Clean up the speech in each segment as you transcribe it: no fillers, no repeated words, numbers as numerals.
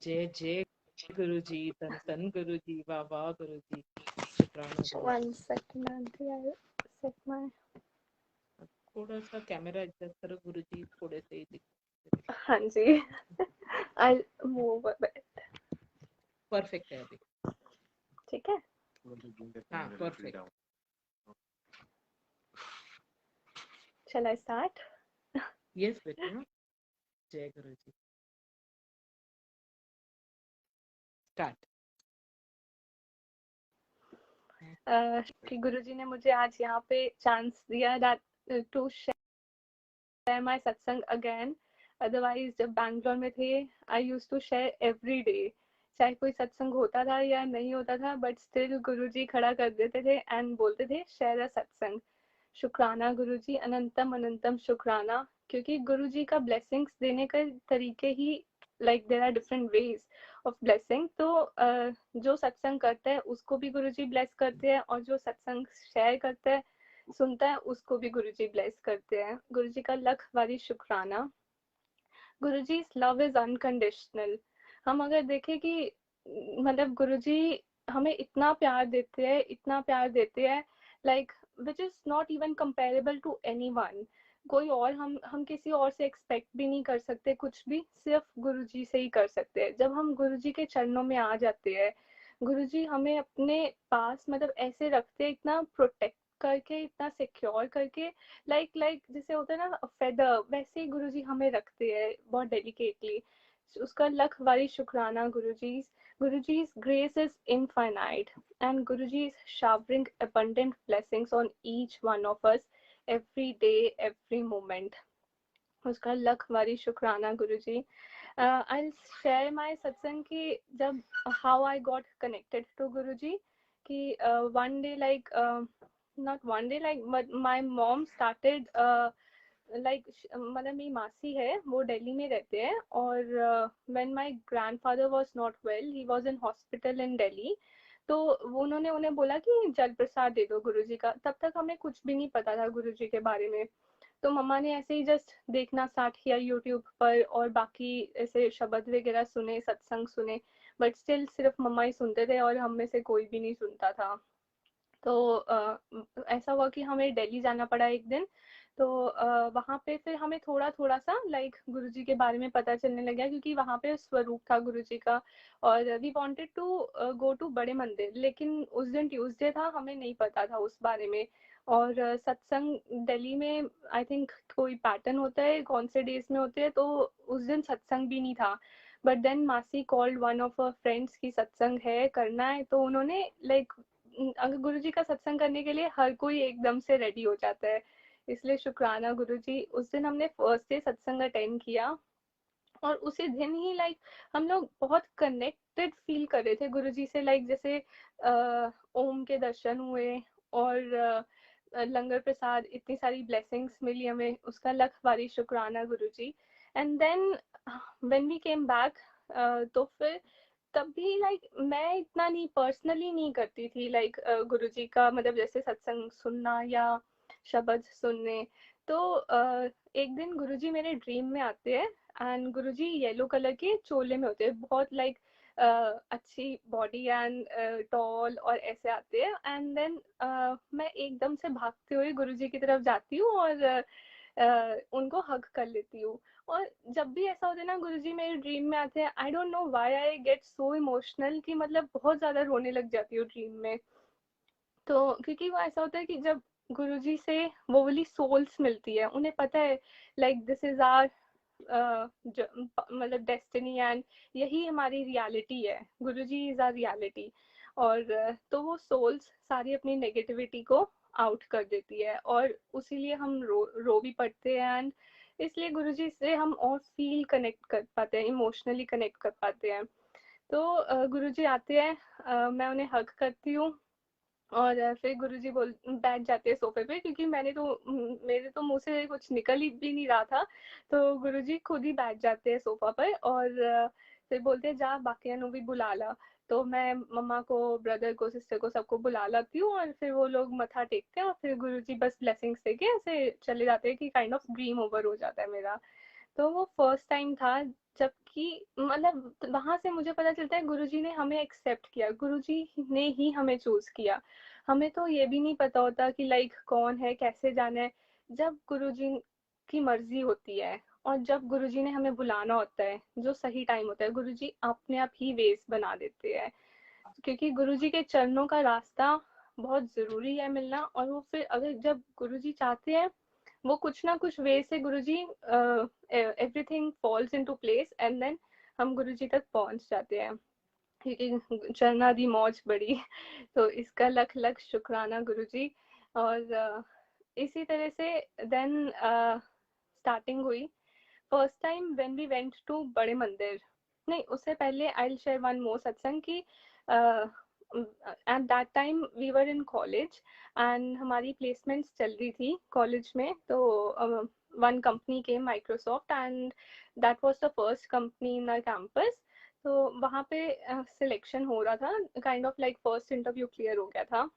जय जय गुरुजी, तन तन गुरुजी, वाह वाह गुरुजी, शुक्राना गुरुजी। One second, Auntie, I'll set my. थोड़ा सा कैमरा एडजस्ट करो गुरुजी, थोड़े से ही हाँ जी, I'll move a bit. Perfect है अभी। ठीक है, हाँ perfect. shall I start? Yes बेटा, जय गुरुजी, स्टार्ट। कि गुरुजी ने मुझे आज यहाँ पे चांस दिया that to share my satsang again. Otherwise जब बैंगलोर में थे I used to share every day. चाहे कोई सत्संग होता था या नहीं होता था, बट स्टिल गुरुजी खड़ा कर देते थे एंड बोलते थे शेयर अ सत्संग। शुक्राना गुरुजी, अनंतम अनंतम शुक्राना, क्योंकि गुरुजी का ब्लेसिंग्स देने का तरीके ही like there are different ways of blessing. तो जो सत्संग करता है उसको भी गुरुजी ब्लेस करते हैं, और जो सत्संग शेयर करता है सुनता है उसको भी गुरुजी ब्लेस करते हैं। गुरुजी का लख बारी शुक्राना। गुरुजी लव इज अनकंडीशनल। हम अगर देखें कि मतलब गुरुजी हमें इतना प्यार देते हैं, इतना प्यार देते हैं, like which is not even comparable to anyone. कोई और हम किसी और से एक्सपेक्ट भी नहीं कर सकते, कुछ भी सिर्फ गुरुजी से ही कर सकते हैं। जब हम गुरुजी के चरणों में आ जाते हैं, गुरुजी हमें अपने पास मतलब ऐसे रखते हैं, इतना प्रोटेक्ट करके, इतना सिक्योर करके, लाइक जैसे होता है ना फेदर, वैसे ही गुरुजी हमें रखते हैं बहुत डेलिकेटली। उसका लख बारी शुक्राना गुरुजी। Guruji's grace is infinite, and Guruji is showering abundant blessings on each one of us every day, every moment. उसका लख बारी शुक्राना गुरुजी। I'll share my satsang कि जब how I got connected to Guruji, कि one day like not one day like but my mom started like मतलब मेरी मासी है वो दिल्ली में रहते हैं, और when my grandfather was not well, he was in hospital in Delhi, तो वो उन्होंने उन्हें बोला कि जल प्रसाद दे दो गुरुजी का। तब तक हमें कुछ भी नहीं पता था गुरुजी के बारे में। तो मम्मा ने ऐसे ही जस्ट देखना स्टार्ट किया यूट्यूब पर, और बाकी ऐसे शब्द वगैरह सुने, सत्संग सुने, बट स्टिल सिर्फ मम्मा ही सुनते थे और हम में से कोई भी नहीं सुनता था। तो ऐसा हुआ कि हमें दिल्ली जाना पड़ा एक दिन। तो वहाँ पे फिर हमें थोड़ा थोड़ा सा लाइक गुरुजी के बारे में पता चलने लगा, क्योंकि वहाँ पे स्वरूप था गुरुजी का, और we wanted to go to Bade Mandir, लेकिन उस दिन ट्यूसडे था, हमें नहीं पता था उस बारे में। और सत्संग दिल्ली में आई थिंक कोई पैटर्न होता है कौन से डेज में होते हैं, तो उस दिन सत्संग भी नहीं था। बट देन मासी called one of our friends की सत्संग है, करना है, तो उन्होंने लाइक अगर गुरुजी का सत्संग करने के लिए हर कोई एकदम से रेडी हो जाता है, इसलिए शुक्राना गुरुजी। उस दिन हमने फर्स्ट डे सत्संग अटेंड किया, और उसी दिन ही लाइक हम लोग बहुत कनेक्टेड फील कर रहे थे गुरुजी से, लाइक जैसे ओम के दर्शन हुए, और लंगर प्रसाद, इतनी सारी ब्लेसिंग्स मिली हमें, उसका लख बारी शुक्राना Guruji. And then when we came back, तो फिर तब भी लाइक मैं इतना नहीं पर्सनली नहीं करती थी लाइक गुरुजी का मतलब जैसे सत्संग सुनना या शब्द सुनने। तो एक दिन गुरुजी मेरे ड्रीम में आते हैं, एंड गुरुजी येलो कलर के चोले में होते हैं, बहुत लाइक अच्छी बॉडी एंड टॉल, और ऐसे आते हैं। एंड देन मैं एकदम से भागते हुए गुरुजी की तरफ जाती हूँ, और उनको हग कर लेती हूँ। और जब भी ऐसा होता है ना गुरुजी मेरे ड्रीम में आते हैं, I don't know why I get so emotional कि मतलब बहुत ज्यादा रोने लग जाती हूँ ड्रीम में। तो क्योंकि वो ऐसा होता है कि जब गुरुजी से वो वाली सोल्स मिलती है, उन्हें पता है लाइक दिस इज आर मतलब डेस्टिनी, एंड यही हमारी रियलिटी है, गुरुजी इज आर रियलिटी। और तो वो सोल्स सारी अपनी नेगेटिविटी को आउट कर देती है, और उसीलिए हम रो भी पड़ते हैं, एंड इसलिए गुरुजी से हम और फील कनेक्ट कर पाते हैं, इमोशनली कनेक्ट कर पाते हैं। तो गुरुजी आते हैं, मैं उन्हें हग करती हूँ, और फिर गुरुजी बोल बैठ जाते हैं सोफे पे, क्योंकि मेरे तो मुंह से कुछ निकल ही भी नहीं रहा था। तो गुरुजी खुद ही बैठ जाते हैं सोफा पर, और फिर बोलते हैं जा बाकियां नु भी बुला ला। तो मैं मम्मा को, ब्रदर को, सिस्टर को, सबको बुला लाती हूँ, और फिर वो लोग मथा टेकते हैं, और फिर गुरुजी बस ब्लेसिंग्स देके ऐसे चले जाते हैं कि काइंड ऑफ ड्रीम ओवर हो जाता है मेरा। तो वो फर्स्ट टाइम था जबकि मतलब वहां से मुझे पता चलता है गुरुजी ने हमें एक्सेप्ट किया, गुरुजी ने ही हमें चूज किया। हमें तो ये भी नहीं पता होता कि लाइक कौन है, कैसे जाना है। जब गुरुजी की मर्जी होती है और जब गुरुजी ने हमें बुलाना होता है, जो सही टाइम होता है, गुरुजी अपने आप ही वेज बना देते हैं। क्योंकि गुरुजी के चरणों का रास्ता बहुत जरूरी है मिलना। और वो फिर अगर जब गुरुजी चाहते हैं, वो कुछ ना कुछ वे से Guruji everything falls into place and then हम गुरुजी तक पहुंच जाते हैं। क्योंकि चरना दी मौज बड़ी तो इसका लख लख शुक्राना गुरुजी। और इसी तरह से देन स्टार्टिंग हुई। First time when we went to Bade Mandir, नहीं उससे पहले I will share one more satsang की at that time we were in college and हमारी प्लेसमेंट्स चल रही थी कॉलेज में। तो वन कंपनी के Microsoft and that was the first company in our campus. तो वहाँ पे सिलेक्शन हो रहा था, kind of like first interview clear हो गया था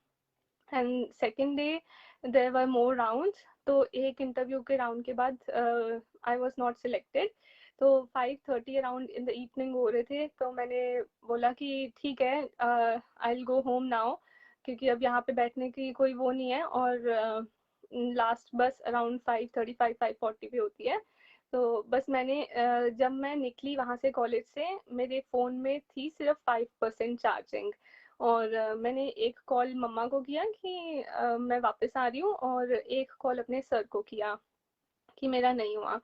and second day there were more rounds. तो एक इंटरव्यू के राउंड के बाद आई वाज नॉट सिलेक्टेड। तो 5:30 अराउंड इन द इवनिंग हो रहे थे, तो मैंने बोला कि ठीक है I will go home now, क्योंकि अब यहाँ पे बैठने की कोई वो नहीं है। और लास्ट बस अराउंड 5:35 5:40 पे होती है। तो बस मैंने जब मैं निकली वहाँ से कॉलेज से, मेरे फ़ोन में थी सिर्फ 5% चार्जिंग। और मैंने एक कॉल मम्मा को किया कि मैं वापस आ रही हूँ, और एक कॉल अपने सर को किया कि मेरा नहीं हुआ।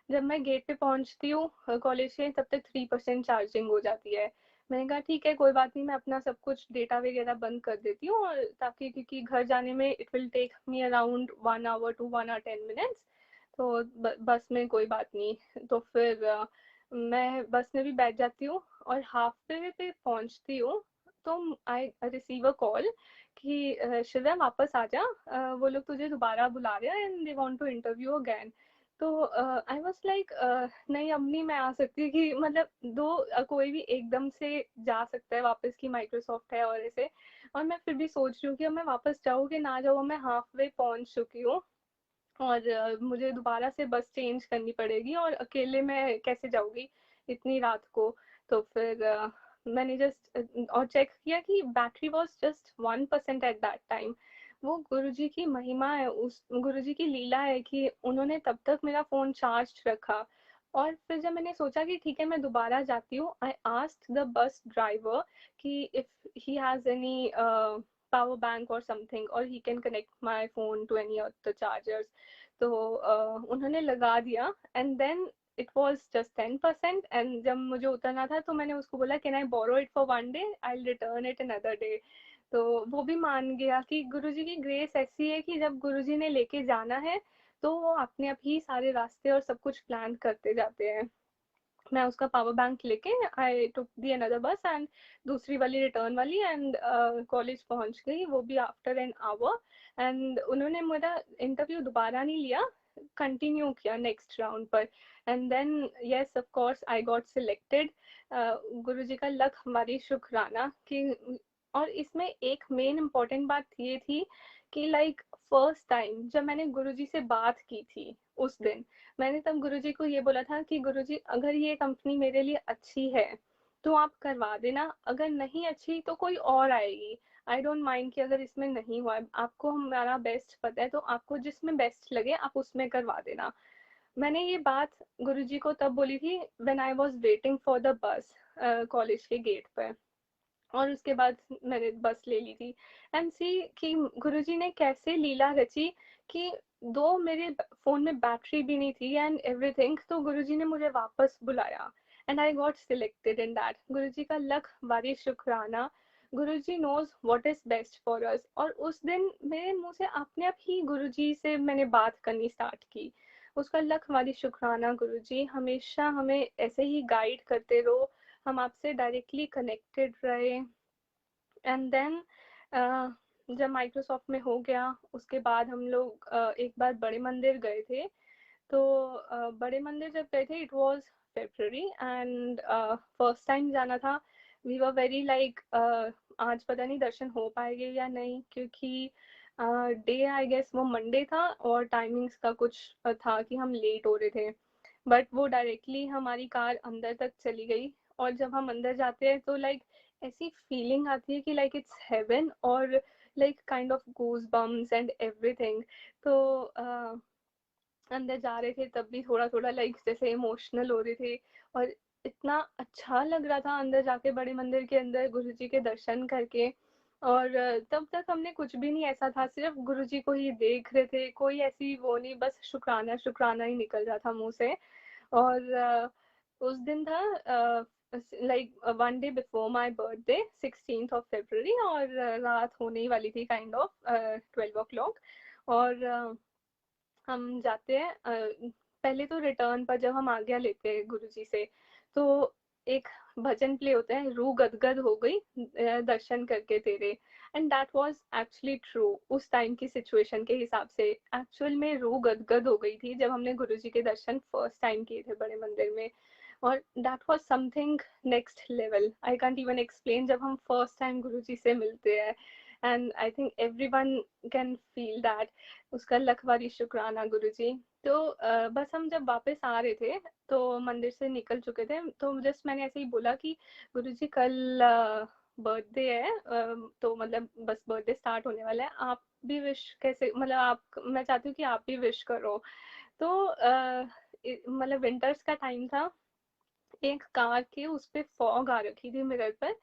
जब मैं गेट पे पहुंचती हूँ कॉलेज से, तब तक 3% चार्जिंग हो जाती है। मैंने कहा ठीक है कोई बात नहीं, मैं अपना सब कुछ डेटा वगैरह बंद कर देती हूँ, और ताकि क्योंकि घर जाने में it will take me around 1 hour to 1 or 10 minutes। तो बस में कोई बात नहीं। तो फिर मैं बस में भी बैठ जाती हूँ, और हाफ वे पे पहुंचती हूँ तो आई रिसीव अ कॉल कि श्रेया वापस आ जा, वो लोग तुझे दोबारा बुला रहे हैं and they want to interview again. तो आई वाज लाइक नहीं अब नहीं मैं आ सकती, कि मतलब दो कोई भी एकदम से जा सकता है वापस की माइक्रोसॉफ्ट है और ऐसे। और मैं फिर भी सोच रही हूँ कि अब मैं वापस जाऊँ कि ना जाऊँ, मैं हाफ वे पहुंच चुकी हूँ और मुझे दोबारा से बस चेंज करनी पड़ेगी, और अकेले मैं कैसे जाऊंगी इतनी रात को। तो फिर मैंने जस्ट और चेक किया कि battery was just 1% eight that time. वो गुरुजी की महिमा है, उस गुरुजी की लीला है कि उन्होंने तब तक मेरा फोन चार्ज रखा। और फिर जब मैंने सोचा कि ठीक है मैं दोबारा जाती हूँ, I asked the bus driver कि if he has any power bank or something or he can connect my phone to any of the chargers। तो उन्होंने लगा दिया and then it was just 10%। And जब मुझे उतरना था तो मैंने उसको बोला can I borrow it for 1 day, I return it another day. तो वो भी मान गया कि गुरुजी की ग्रेस ऐसी है कि जब गुरुजी ने लेके जाना है तो वो अपने आप ही सारे रास्ते और सब कुछ प्लान करते जाते हैं। मैं उसका पावर बैंक लेके आई टुक दी अनदर बस एंड दूसरी वाली रिटर्न वाली एंड कॉलेज पहुंच गई, वो भी आफ्टर एन आवर। एंड उन्होंने मेरा इंटरव्यू दोबारा नहीं लिया, कंटिन्यू किया नेक्स्ट राउंड पर। And then yes of course I got selected. Guruji का लख हमारी शुक्राना कि। और इसमें एक मेन इम्पोर्टेंट बात ये थी कि लाइक फर्स्ट टाइम जब मैंने गुरुजी से बात की थी उस दिन, मैंने तब गुरुजी को ये बोला था कि गुरुजी अगर ये कंपनी मेरे लिए अच्छी है तो आप करवा देना, अगर नहीं अच्छी तो कोई और आएगी। आई डोंट माइंड कि अगर इसमें नहीं हुआ, आपको हमारा बेस्ट पता है तो आपको जिसमें बेस्ट लगे आप उसमें करवा देना। मैंने ये बात गुरुजी को तब बोली थी when I was waiting for the bus college के गेट पर। और उसके बाद मैंने बस ले ली थी। एंड सी कि गुरुजी ने कैसे लीला रची कि दो मेरे फोन में बैटरी भी नहीं थी एंड एवरीथिंग, तो गुरुजी ने मुझे वापस बुलाया and I got selected in that. Guruji का लख बारी शुक्राना। Guruji knows what is best for us. और उस दिन मेरे मुंह से अपने आप ही गुरुजी से मैंने बात करनी स्टार्ट की। उसका लख हमारी शुक्राना गुरुजी, हमेशा हमें ऐसे ही गाइड करते रहो, हम आपसे डायरेक्टली कनेक्टेड रहे। एंड देन जब माइक्रोसॉफ्ट में हो गया उसके बाद हम लोग एक बार बड़े मंदिर गए थे। तो बड़े मंदिर जब गए थे it was February and first time जाना था। वी वर वेरी लाइक आज पता नहीं दर्शन हो पाएंगे या नहीं, क्योंकि डे आई गेस वो मंडे था और टाइमिंग्स का कुछ था कि हम लेट हो रहे थे। बट वो डायरेक्टली हमारी कार अंदर तक चली गई, और जब हम अंदर जाते हैं तो लाइक ऐसी फीलिंग आती है कि लाइक इट्स हेवन, और like kind of goose bumps and everything. तो अंदर जा रहे थे तब भी थोड़ा थोड़ा लाइक जैसे इमोशनल हो रहे थे, और इतना अच्छा लग रहा था अंदर जाके, बड़े मंदिर के अंदर गुरु जी के दर्शन करके। और तब तक हमने कुछ भी नहीं ऐसा था, सिर्फ गुरु जी को ही देख रहे थे, कोई ऐसी वो नहीं, बस शुक्राना शुक्राना ही निकल रहा था मुंह से। और उस दिन था like 1 day before my birthday, 16th of February, और रात होने ही वाली थी काइंड ऑफ 12 o'clock। और हम जाते हैं पहले तो रिटर्न पर जब हम आज्ञा लेते हैं गुरुजी से, तो एक भजन प्ले होता है, रूह गदगद हो गई दर्शन करके तेरे। And that was actually true, उस टाइम की सिचुएशन के हिसाब से एक्चुअल में रूह गदगद हो गई थी जब हमने गुरुजी के दर्शन फर्स्ट टाइम किए थे बड़े मंदिर में। और that was something next level, I can't even explain, जब हम फर्स्ट टाइम गुरुजी से मिलते हैं। And I think everyone can feel that. उसका लख बारी शुक्राना गुरुजी। तो बस हम जब वापस आ रहे थे तो मंदिर से निकल चुके थे, तो जस्ट मैंने ऐसे ही बोला कि गुरुजी कल बर्थडे है, तो मतलब बस बर्थडे स्टार्ट होने वाला है, आप भी विश कैसे, मतलब आप, मैं चाहती हूँ कि आप भी विश करो। तो मतलब विंटर्स का टाइम था, एक कार के उस पे फॉग आ रखी थी मिरर पर,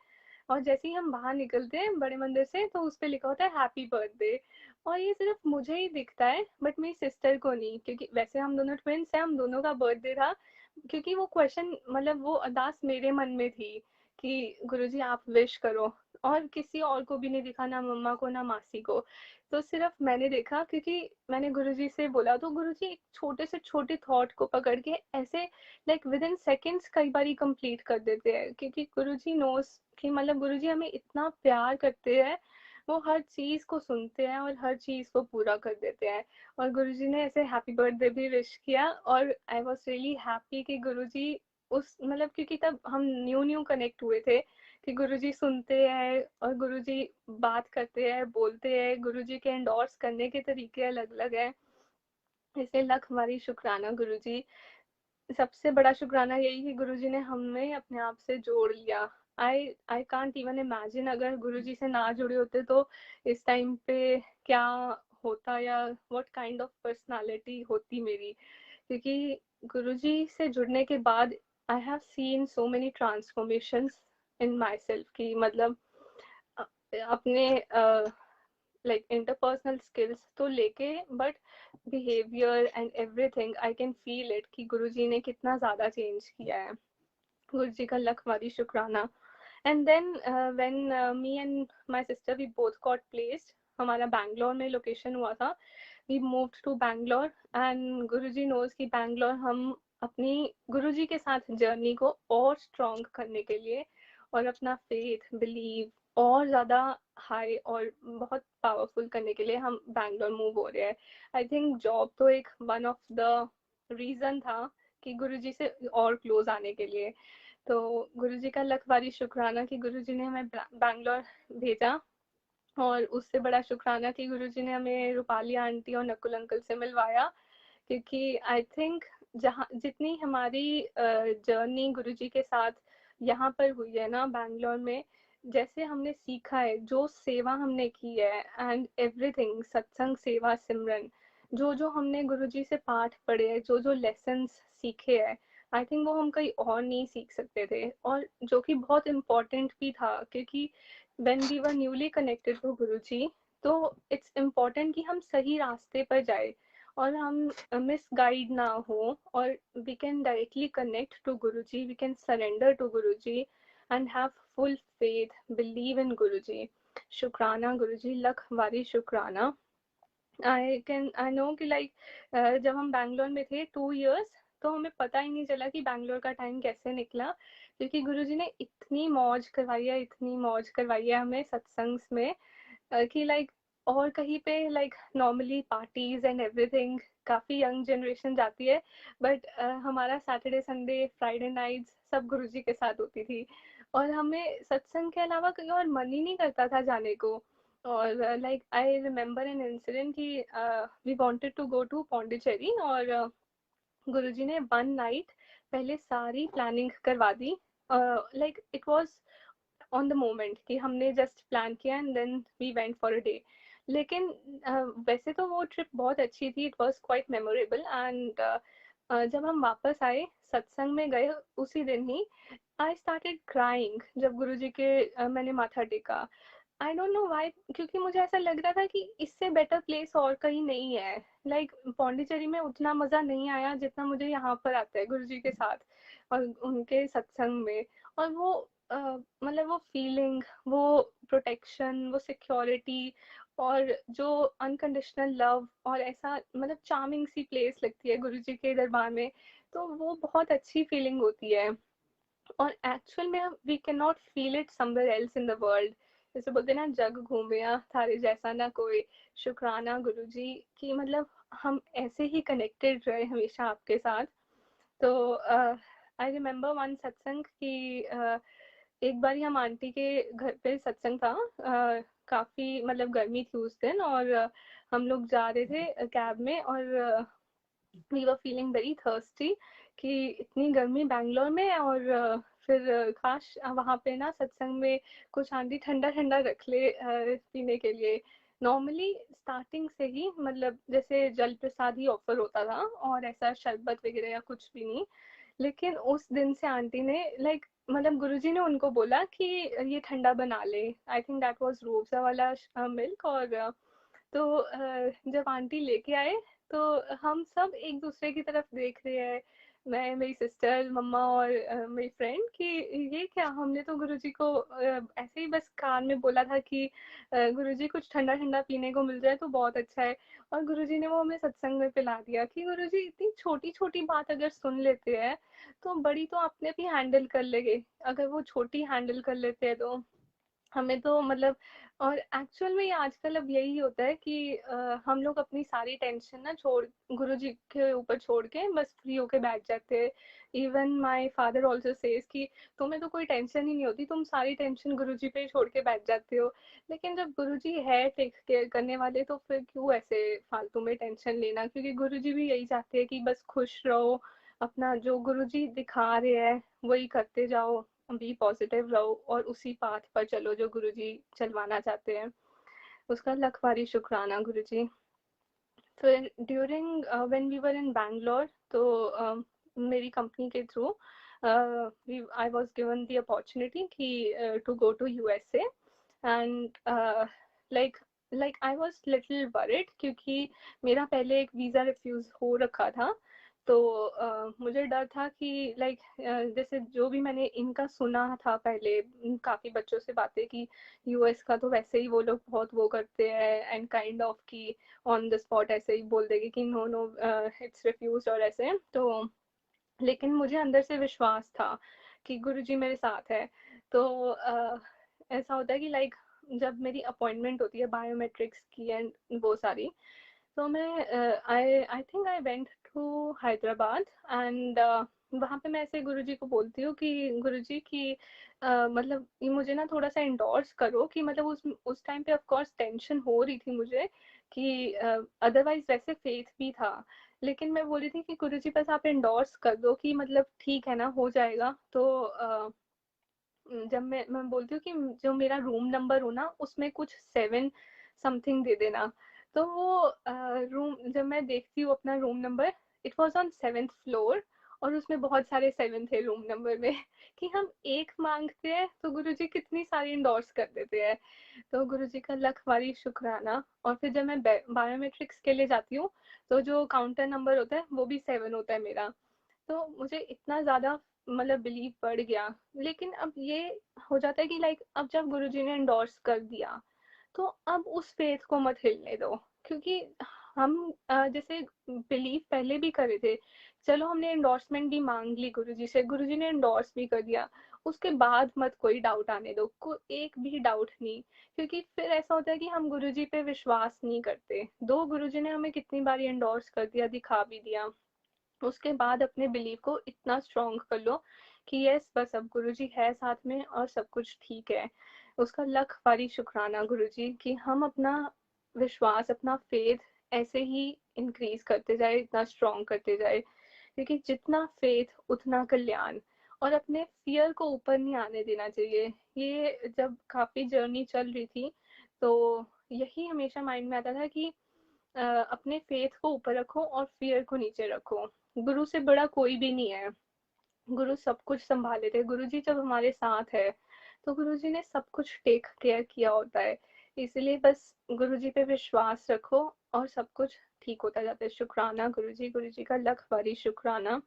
और जैसे ही हम बाहर निकलते हैं बड़े मंदिर से तो उस पे लिखा होता है हैप्पी बर्थडे। और ये सिर्फ मुझे ही दिखता है बट मेरी सिस्टर को नहीं, क्योंकि वैसे हम दोनों ट्विंस हैं, हम दोनों का बर्थडे था। क्योंकि वो क्वेश्चन, मतलब वो अरदास मेरे मन में थी कि गुरुजी आप विश करो, और किसी और को भी नहीं दिखा, ना मम्मा को ना मासी को, तो सिर्फ मैंने देखा। क्योंकि मैंने गुरुजी से बोला तो गुरुजी एक छोटे से छोटे थॉट को पकड़ के ऐसे लाइक विद इन सेकेंड्स कई बार कंप्लीट कर देते हैं, क्योंकि गुरुजी नोस कि मतलब गुरुजी हमें इतना प्यार करते हैं, वो हर चीज को सुनते हैं और हर चीज को पूरा कर देते हैं। और गुरुजी ने ऐसे हैप्पी बर्थडे भी विश किया, और आई वाज रियली हैप्पी कि गुरुजी उस, मतलब क्योंकि तब हम न्यू न्यू कनेक्ट हुए थे, कि गुरुजी सुनते हैं और गुरुजी बात करते हैं, बोलते हैं, गुरुजी के एंडोर्स करने के तरीके अलग अलग हैं। इसलिए लख हमारी शुक्राना गुरुजी। सबसे बड़ा शुक्राना यही कि गुरुजी ने हमें अपने आप से जोड़ लिया। आई कांट इवन इमेजिन अगर गुरुजी से ना जुड़े होते तो इस टाइम पे क्या होता, या व्हाट काइंड ऑफ पर्सनालिटी होती मेरी। क्योंकि गुरुजी से जुड़ने के बाद I have seen so many transformations in my self, की मतलब अपने लाइक इंटरपर्सनल स्किल्स तो लेके, but behaviour and everything I can feel it कि गुरुजी ने कितना ज्यादा चेंज किया है। गुरुजी का लख वारी शुक्राना। And then when me and my sister we both got placed, हमारा बैंगलोर में लोकेशन हुआ था, we moved to Bangalore. And Guruji knows कि बैंगलोर हम अपनी गुरुजी के साथ जर्नी को और स्ट्रॉन्ग करने के लिए और अपना फेथ बिलीव और ज्यादा हाई और बहुत पावरफुल करने के लिए हम बैंगलोर मूव हो रहे हैं। आई थिंक जॉब तो एक वन ऑफ द रीजन था कि गुरुजी से और क्लोज आने के लिए। तो गुरुजी का लख बारी शुक्राना कि गुरुजी ने हमें बैंगलोर भेजा, और उससे बड़ा शुक्राना कि गुरुजी ने हमें रूपाली आंटी और नकुल अंकल से मिलवाया। क्योंकि आई थिंक जहाँ जितनी हमारी जर्नी गुरुजी के साथ यहाँ पर हुई है ना बैंगलोर में, जैसे हमने सीखा है, जो सेवा हमने की है एंड एवरीथिंग, सत्संग सेवा सिमरन, जो जो हमने गुरुजी से पाठ पढ़े हैं, जो जो लेसन्स सीखे हैं, आई थिंक वो हम कहीं और नहीं सीख सकते थे। और जो कि बहुत इम्पोर्टेंट भी था, क्योंकि when we were newly connected to गुरुजी, तो इट्स इम्पोर्टेंट कि हम सही रास्ते पर जाए और हम मिस गाइड ना हो, और we can directly connect to Guruji, we can surrender to Guruji and have full faith believe in Guruji. शुक्राना गुरुजी, लख बारी शुक्राना। आई नो कि लाइक जब हम बैंगलोर में थे 2 years, तो हमें पता ही नहीं चला कि बैंगलोर का टाइम कैसे निकला, क्योंकि गुरुजी ने इतनी मौज करवाई है, इतनी मौज करवाई है हमें सत्संग में, कि लाइक और कहीं पे like normally parties and everything काफी यंग जनरेशन जाती है, बट हमारा सैटरडे संडे फ्राइडे नाइट्स सब गुरुजी के साथ होती थी, और हमें सत्संग के अलावा कहीं और मन ही नहीं करता था जाने को। और like I remember an incident कि we wanted to go to Pondicherry, और गुरुजी ने वन नाइट पहले सारी प्लानिंग करवा दी, like it was on the moment कि हमने जस्ट प्लान किया and then we went for a day. लेकिन वैसे तो वो ट्रिप बहुत अच्छी थी, it was quite memorable. And जब हम वापस आए सत्संग में गए उसी दिन ही आई स्टार्टेड क्राइंग जब गुरुजी के मैंने माथा टेका। आई डोंट नो व्हाई, क्योंकि मुझे ऐसा लग रहा था कि इससे बेटर प्लेस और कहीं नहीं है। लाइक पौंडीचेरी में उतना मजा नहीं आया जितना मुझे यहाँ पर आता है गुरुजी के साथ और उनके सत्संग में। और वो मतलब वो फीलिंग, वो प्रोटेक्शन, वो सिक्योरिटी और जो अनकंडीशनल लव और ऐसा मतलब चार्मिंग सी प्लेस लगती है गुरुजी के दरबार में, तो वो बहुत अच्छी फीलिंग होती है। और एक्चुअल में we can not feel it somewhere else in the world. जैसे बोलते हैं ना, जग घूमिया थारे जैसा ना कोई। शुक्राना गुरुजी की, मतलब हम ऐसे ही कनेक्टेड रहे हमेशा आपके साथ। तो आई रिमेम्बर वन सत्संग की एक बार हम आंटी के घर पे सत्संग था, काफी मतलब गर्मी थी उस दिन और हम लोग जा रहे थे कैब में और we were feeling very thirsty कि इतनी गर्मी बैंगलोर में है और फिर काश वहाँ पे ना सत्संग में कुछ आंटी ठंडा ठंडा रख ले पीने के लिए। नॉर्मली स्टार्टिंग से ही मतलब जैसे जल प्रसाद ही ऑफर होता था और ऐसा शरबत वगैरह या कुछ भी नहीं। लेकिन उस दिन से आंटी ने लाइक मतलब गुरुजी ने उनको बोला कि ये ठंडा बना ले। आई थिंक दैट वाज रूह वाला मिल्क। और तो जब आंटी लेके आए तो हम सब एक दूसरे की तरफ देख रहे हैं, मैं, मेरी सिस्टर, मम्मा और मेरी फ्रेंड, कि ये क्या, हमने तो गुरुजी को ऐसे ही बस कान में बोला था कि गुरुजी कुछ ठंडा ठंडा पीने को मिल जाए तो बहुत अच्छा है। और गुरुजी ने वो हमें सत्संग में पिला दिया कि गुरुजी इतनी छोटी छोटी बात अगर सुन लेते हैं तो बड़ी तो अपने भी हैंडल कर लेंगे। अगर वो छोटी हैंडल कर लेते हैं तो हमें तो मतलब। और एक्चुअल में ये आजकल अब यही होता है कि हम लोग अपनी सारी टेंशन ना छोड़ गुरुजी के ऊपर छोड़ के बस फ्री होके बैठ जाते हैं। Even my father also says कि तुम्हें तो कोई टेंशन ही नहीं होती, तुम सारी टेंशन गुरुजी पे ही छोड़ के बैठ जाते हो। लेकिन जब गुरुजी है टेक केयर करने वाले तो फिर क्यों ऐसे फालतू में टेंशन लेना, क्योंकि गुरुजी भी यही चाहते हैं कि बस खुश रहो, अपना जो गुरुजी दिखा रहे हैं वही करते जाओ, बी पॉजिटिव रहो और उसी पाथ पर चलो जो गुरुजी चलवाना चाहते हैं। उसका लख बारी शुक्राना गुरुजी। फिर during when we were in Bangalore तो मेरी कंपनी के through I was given the opportunity कि to go to USA. And like like I was little worried क्योंकि मेरा पहले एक वीज़ा रिफ्यूज़ हो रखा था। तो मुझे डर था कि लाइक जैसे जो भी मैंने इनका सुना था पहले काफ़ी बच्चों से बातें कि यूएस का तो वैसे ही वो लोग बहुत वो करते हैं एंड काइंड ऑफ कि ऑन द स्पॉट ऐसे ही बोल देगी कि नो नो इट्स रिफ्यूज और ऐसे तो। लेकिन मुझे अंदर से विश्वास था कि गुरुजी मेरे साथ है। तो ऐसा होता है कि लाइक जब मेरी अपॉइंटमेंट होती है बायोमेट्रिक्स की एंड वो सारी, तो मैं I think I went to Hyderabad and वहाँ पे मैं ऐसे गुरुजी को बोलती हूँ कि गुरुजी की मतलब ये मुझे ना थोड़ा सा इंडोर्स करो कि मतलब उस टाइम पे ऑफ कोर्स टेंशन हो रही थी मुझे कि अदरवाइज वैसे फेथ भी था। लेकिन मैं बोल रही थी कि गुरुजी बस आप इंडोर्स कर दो कि मतलब ठीक है ना, हो जाएगा। तो जब मैं बोलती हूँ कि जो मेरा रूम नंबर हो ना उसमें कुछ 7 समथिंग दे देना। तो वो रूम जब मैं देखती हूँ अपना room number, it was on 7th floor और उसमें बहुत सारे 7 थे रूम नंबर में कि हम एक मांगते हैं तो गुरुजी कितनी सारी इंडोर्स कर देते हैं। तो गुरुजी का लख बारी शुक्राना। और फिर जब मैं बायोमेट्रिक्स के लिए जाती हूँ तो जो काउंटर नंबर होता है वो भी 7 होता है मेरा। तो मुझे इतना ज्यादा मतलब बिलीव बढ़ गया। लेकिन अब ये हो जाता है कि लाइक अब जब गुरुजी ने एंडोर्स कर दिया तो अब उस फेथ को मत हिलने दो, क्योंकि हम जैसे बिलीव पहले भी करे थे, चलो हमने एंडोर्समेंट भी मांग ली गुरुजी से, गुरुजी ने एंडोर्स भी कर दिया, उसके बाद मत कोई डाउट आने दो, एक भी डाउट नहीं। क्योंकि फिर ऐसा होता है कि हम गुरुजी पे विश्वास नहीं करते। दो गुरुजी ने हमें कितनी बार एंडोर्स कर दिया, दिखा भी दिया, उसके बाद अपने बिलीव को इतना स्ट्रॉन्ग कर लो कि यस बस अब गुरुजी है साथ में और सब कुछ ठीक है। उसका लख बारी शुक्राना गुरुजी कि हम अपना विश्वास, अपना फेथ ऐसे ही इंक्रीज करते जाए, इतना स्ट्रॉन्ग करते जाए क्योंकि जितना फेथ उतना कल्याण, और अपने फियर को ऊपर नहीं आने देना चाहिए। ये जब काफी जर्नी चल रही थी तो यही हमेशा माइंड में आता था कि अपने फेथ को ऊपर रखो और फियर को नीचे रखो। गुरु से बड़ा कोई भी नहीं है, गुरु सब कुछ संभाल लेते हैं। गुरु जी जब हमारे साथ है तो गुरु जी ने सब कुछ टेक केयर किया होता है। इसलिए बस गुरु जी पे विश्वास रखो और सब कुछ ठीक होता जाता है। शुक्राना गुरु जी का लख बारी शुक्राना।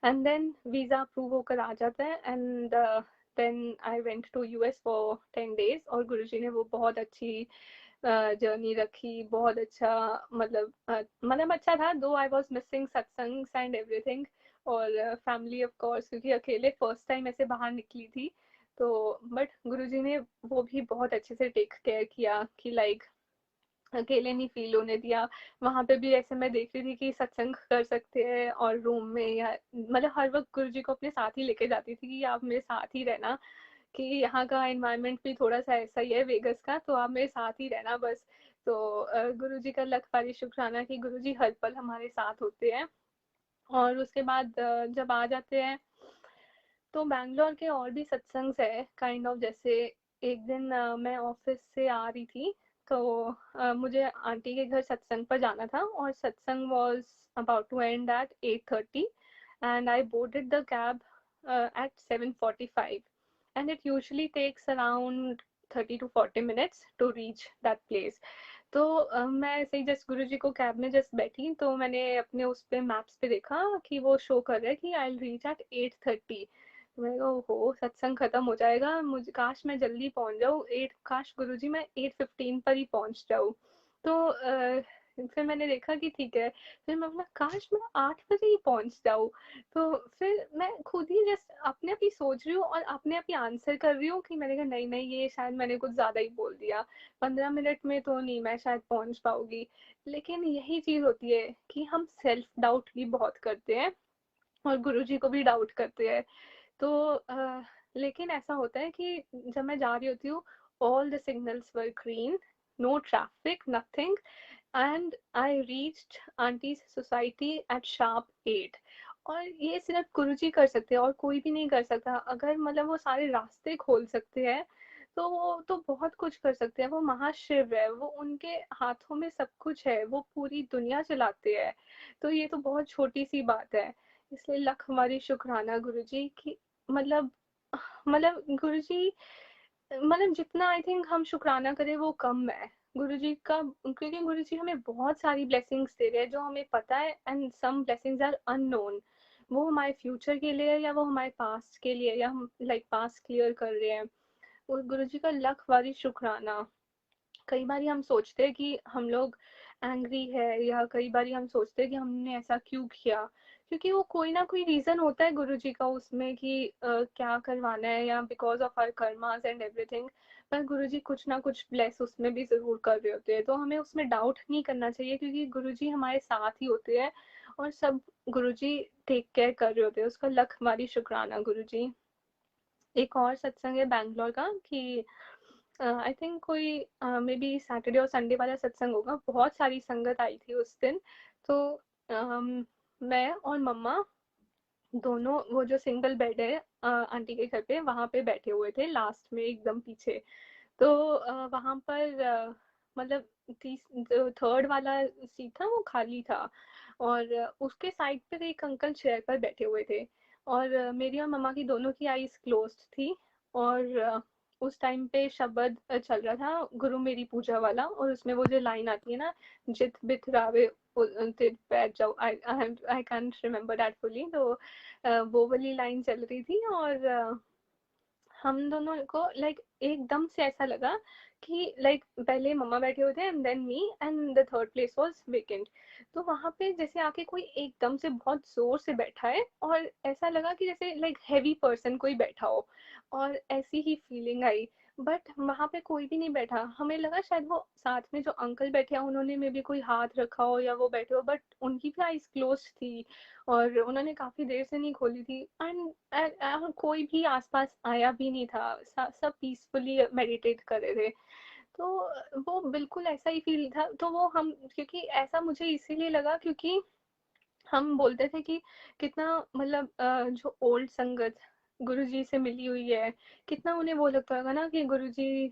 एंड देन वीजा अप्रूव होकर आ जाता है and then I went to US for 10 days और गुरुजी ने वो बहुत अच्छी जर्नी रखी, बहुत अच्छा, मतलब अच्छा था। दो आई वाज मिसिंग सत्संग एंड एवरीथिंग और फैमिली ऑफ कोर्स, क्योंकि अकेले फर्स्ट टाइम ऐसे बाहर निकली थी। तो बट गुरुजी ने वो भी बहुत अच्छे से टेक केयर किया कि लाइक अकेले नहीं फील होने दिया। वहां पे भी ऐसे मैं देख रही थी कि सत्संग कर सकते हैं और रूम में या मतलब हर वक्त गुरु जी को अपने साथ ही लेके जाती थी कि आप मेरे साथ ही रहना, कि यहाँ का एनवायरनमेंट भी थोड़ा सा ऐसा ही है वेगस का, तो आप मेरे साथ ही रहना बस। तो गुरु जी का लख पारी शुक्राना कि गुरु जी हर पल हमारे साथ होते हैं। और उसके बाद जब आ जाते हैं तो बैंगलोर के और भी सत्संग है काइंड ऑफ। जैसे एक दिन मैं ऑफिस से आ रही थी तो मुझे आंटी के घर सत्संग पर जाना था और satsang was about to end at 8:30 and I boarded the cab at 7:45 and it usually takes around 30 to 40 minutes to reach that place. तो मैं ऐसे ही जस्ट गुरु जी को कैब में जस्ट बैठी तो मैंने अपने उस पे मैप्स पे देखा कि वो शो कर रहा है कि आई विल रीच एट 8:30। मैं ओहो सत्संग खत्म हो जाएगा, मुझे काश मैं जल्दी पहुंच जाऊँ, एट काश गुरुजी मैं 8:15 पर ही पहुंच जाऊँ। तो फिर मैंने देखा कि ठीक है, फिर मैं बोला काश मैं 8 बजे ही पहुंच जाऊँ। तो फिर मैं खुद ही जस्ट अपने आप ही सोच रही हूँ और अपने आप ही आंसर कर रही हूँ कि मैंने कहा नहीं नहीं ये शायद मैंने कुछ ज्यादा ही बोल दिया, 15 मिनट में तो नहीं मैं शायद पहुंच पाऊंगी। लेकिन यही चीज होती है कि हम सेल्फ डाउट भी बहुत करते हैं और गुरुजी को भी डाउट करते हैं। तो लेकिन ऐसा होता है कि जब मैं जा रही होती हूँ all the signals were green, no traffic nothing and I reached aunty's society at sharp 8। और ये सिर्फ गुरुजी कर सकते हैं और कोई भी नहीं कर सकता। अगर मतलब वो सारे रास्ते खोल सकते हैं तो वो तो बहुत कुछ कर सकते हैं। वो महाशिव है, वो उनके हाथों में सब कुछ है, वो पूरी दुनिया चलाते हैं। तो ये तो बहुत छोटी सी बात है। इसलिए लख हमारी शुक्राना गुरुजी की। मतलब गुरुजी, मतलब जितना आई थिंक हम शुक्राना करें वो कम है गुरुजी का, क्योंकि गुरुजी हमें बहुत सारी ब्लेसिंग्स दे रहे हैं जो हमें पता है and some blessings are unknown. वो हमारे फ्यूचर के लिए या वो हमारे पास्ट के लिए या हम लाइक पास्ट क्लियर कर रहे हैं। और गुरुजी का लख बारी शुक्राना। कई बार हम सोचते हैं कि हम लोग एंग्री है या कई बार हम सोचते हैं कि हमने ऐसा क्यों किया, क्योंकि वो कोई ना कोई रीजन होता है गुरु जी का उसमें कि क्या करवाना है या because of our karmas and everything. पर गुरु जी कुछ ना कुछ ब्लेस उसमें भी जरूर कर रहे होते हैं, तो हमें उसमें डाउट नहीं करना चाहिए क्योंकि गुरु जी हमारे साथ ही होते हैं और सब गुरु जी टेक केयर कर रहे होते हैं। उसका लख हमारी शुक्राना गुरु जी। एक और सत्संग है बैंगलोर का कि आई थिंक कोई मे बी सैटरडे और संडे वाला सत्संग होगा, बहुत सारी संगत आई थी उस दिन। तो मैं और मम्मा दोनों वो जो सिंगल बेड है आंटी के घर पे वहां पे बैठे हुए थे लास्ट में एकदम पीछे। तो वहां पर मतलब थर्ड वाला सीट था वो खाली था और उसके साइड पे एक अंकल चेयर पर बैठे हुए थे और मेरी और मम्मा की दोनों की आईज क्लोज्ड थी। और उस टाइम पे शब्द चल रहा था गुरु मेरी पूजा वाला, और उसमें वो जो लाइन आती है ना, जित बित रावे तित बैठ जाओ, I can't remember that fully. तो वो वाली लाइन चल रही थी और हम दोनों को लाइक एकदम से ऐसा लगा कि लाइक पहले मम्मा बैठे हुए थे and than me and the third place was vacant. तो वहां पे जैसे आके कोई एकदम से बहुत जोर से बैठा है और ऐसा लगा कि जैसे लाइक हैवी पर्सन कोई बैठा हो, और ऐसी ही फीलिंग आई। बट वहां पे कोई भी नहीं बैठा, हमें लगा शायद वो साथ में जो अंकल बैठे हैं उन्होंने मे बी कोई हाथ रखा हो या वो बैठे हो, बट उनकी भी आईज क्लोज थी और उन्होंने काफी देर से नहीं खोली थी एंड कोई भी आसपास आया भी नहीं था, सब पीसफुली मेडिटेट कर रहे थे। तो वो बिल्कुल ऐसा ही फील था। तो वो हम क्योंकि ऐसा मुझे इसीलिए लगा क्योंकि हम बोलते थे कि कितना मतलब जो ओल्ड संगत गुरुजी से मिली हुई है, कितना उन्हें वो लगता होगा ना कि गुरुजी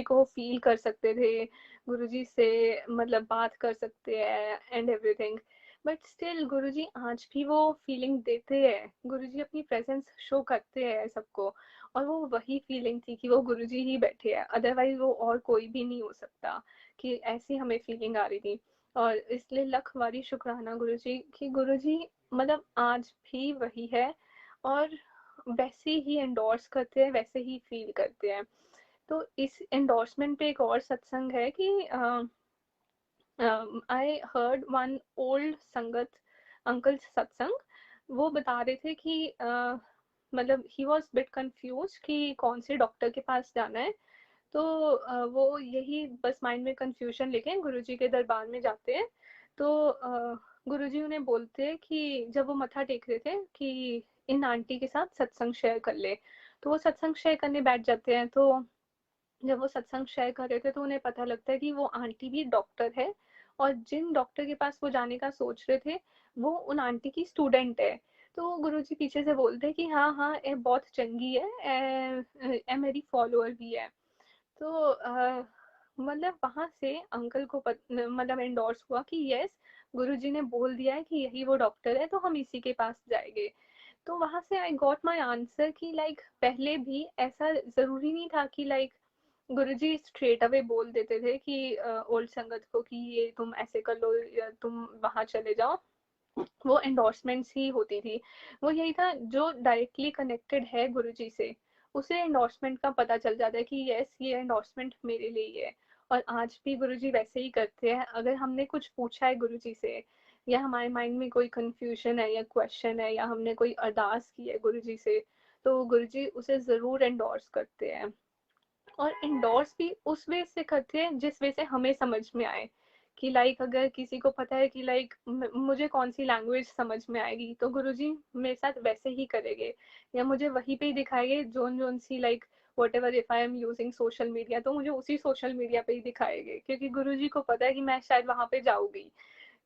को फील कर सकते थे, गुरुजी से मतलब बात कर सकते हैं एंड एवरीथिंग। बट स्टिल गुरुजी आज भी वो फीलिंग देते हैं, गुरुजी अपनी प्रेजेंस शो करते हैं सबको, और वो वही फीलिंग थी कि वो गुरुजी ही बैठे हैं, अदरवाइज वो और कोई भी नहीं हो सकता, कि ऐसी हमें फीलिंग आ रही थी। और इसलिए लख वारी शुक्राना गुरुजी कि गुरुजी मतलब आज भी वही है, और वैसे ही एंडोर्स करते हैं, वैसे ही फील करते हैं। तो इस एंडोर्समेंट पे एक और सत्संग है कि आई हर्ड वन ओल्ड संगत अंकल सत्संग, वो बता रहे थे कि मतलब ही वॉज बिट कंफ्यूज कि कौन से डॉक्टर के पास जाना है। तो वो यही बस माइंड में कंफ्यूजन लेके गुरुजी के दरबार में जाते हैं। तो गुरुजी उन्हें बोलते हैं कि जब वो मत्था टेक रहे थे कि इन आंटी के साथ सत्संग शेयर कर ले, तो वो सत्संग शेयर करने बैठ जाते हैं। तो जब वो सत्संग शेयर कर रहे थे तो उन्हें पता लगता है कि वो आंटी भी डॉक्टर है, और जिन डॉक्टर के पास वो जाने का सोच रहे थे वो उन आंटी की स्टूडेंट है। तो गुरुजी पीछे से बोलते हैं कि हाँ हाँ ये बहुत चंगी है, ए मेरी फॉलोअर भी है। तो मतलब वहां से अंकल को मतलब एंडोर्स हुआ कि यस, गुरुजी ने बोल दिया है कि यही वो डॉक्टर है, तो हम इसी के पास जाएंगे। तो वहां से आई गॉट माई आंसर कि लाइक पहले भी ऐसा जरूरी नहीं था कि लाइक गुरुजी स्ट्रेट अवे बोल देते थे कि ओल्ड संगत को कि ये तुम ऐसे कर लो या तुम वहां चले जाओ। वो एंडोर्समेंट्स ही होती थी। वो यही था, जो डायरेक्टली कनेक्टेड है गुरुजी से उसे एंडोर्समेंट का पता चल जाता है कि यस ये एंडोर्समेंट मेरे लिए है। और आज भी गुरुजी वैसे ही करते हैं, अगर हमने कुछ पूछा है गुरुजी से, या हमारे माइंड में कोई कंफ्यूजन है या क्वेश्चन है, या हमने कोई अरदास की है गुरुजी से, तो गुरुजी उसे जरूर एंडोर्स करते हैं। और इंडोर्स भी उस वे से करते हैं जिस वे से हमें समझ में आए, कि लाइक अगर किसी को पता है कि लाइक मुझे कौन सी लैंग्वेज समझ में आएगी तो गुरुजी मेरे साथ वैसे ही करेंगे, या मुझे वहीं पे ही दिखाएंगे जोन जोन see like whatever if I am using social media तो मुझे उसी सोशल मीडिया पे ही दिखाएंगे, क्योंकि गुरुजी को पता है कि मैं शायद वहां पे जाऊंगी।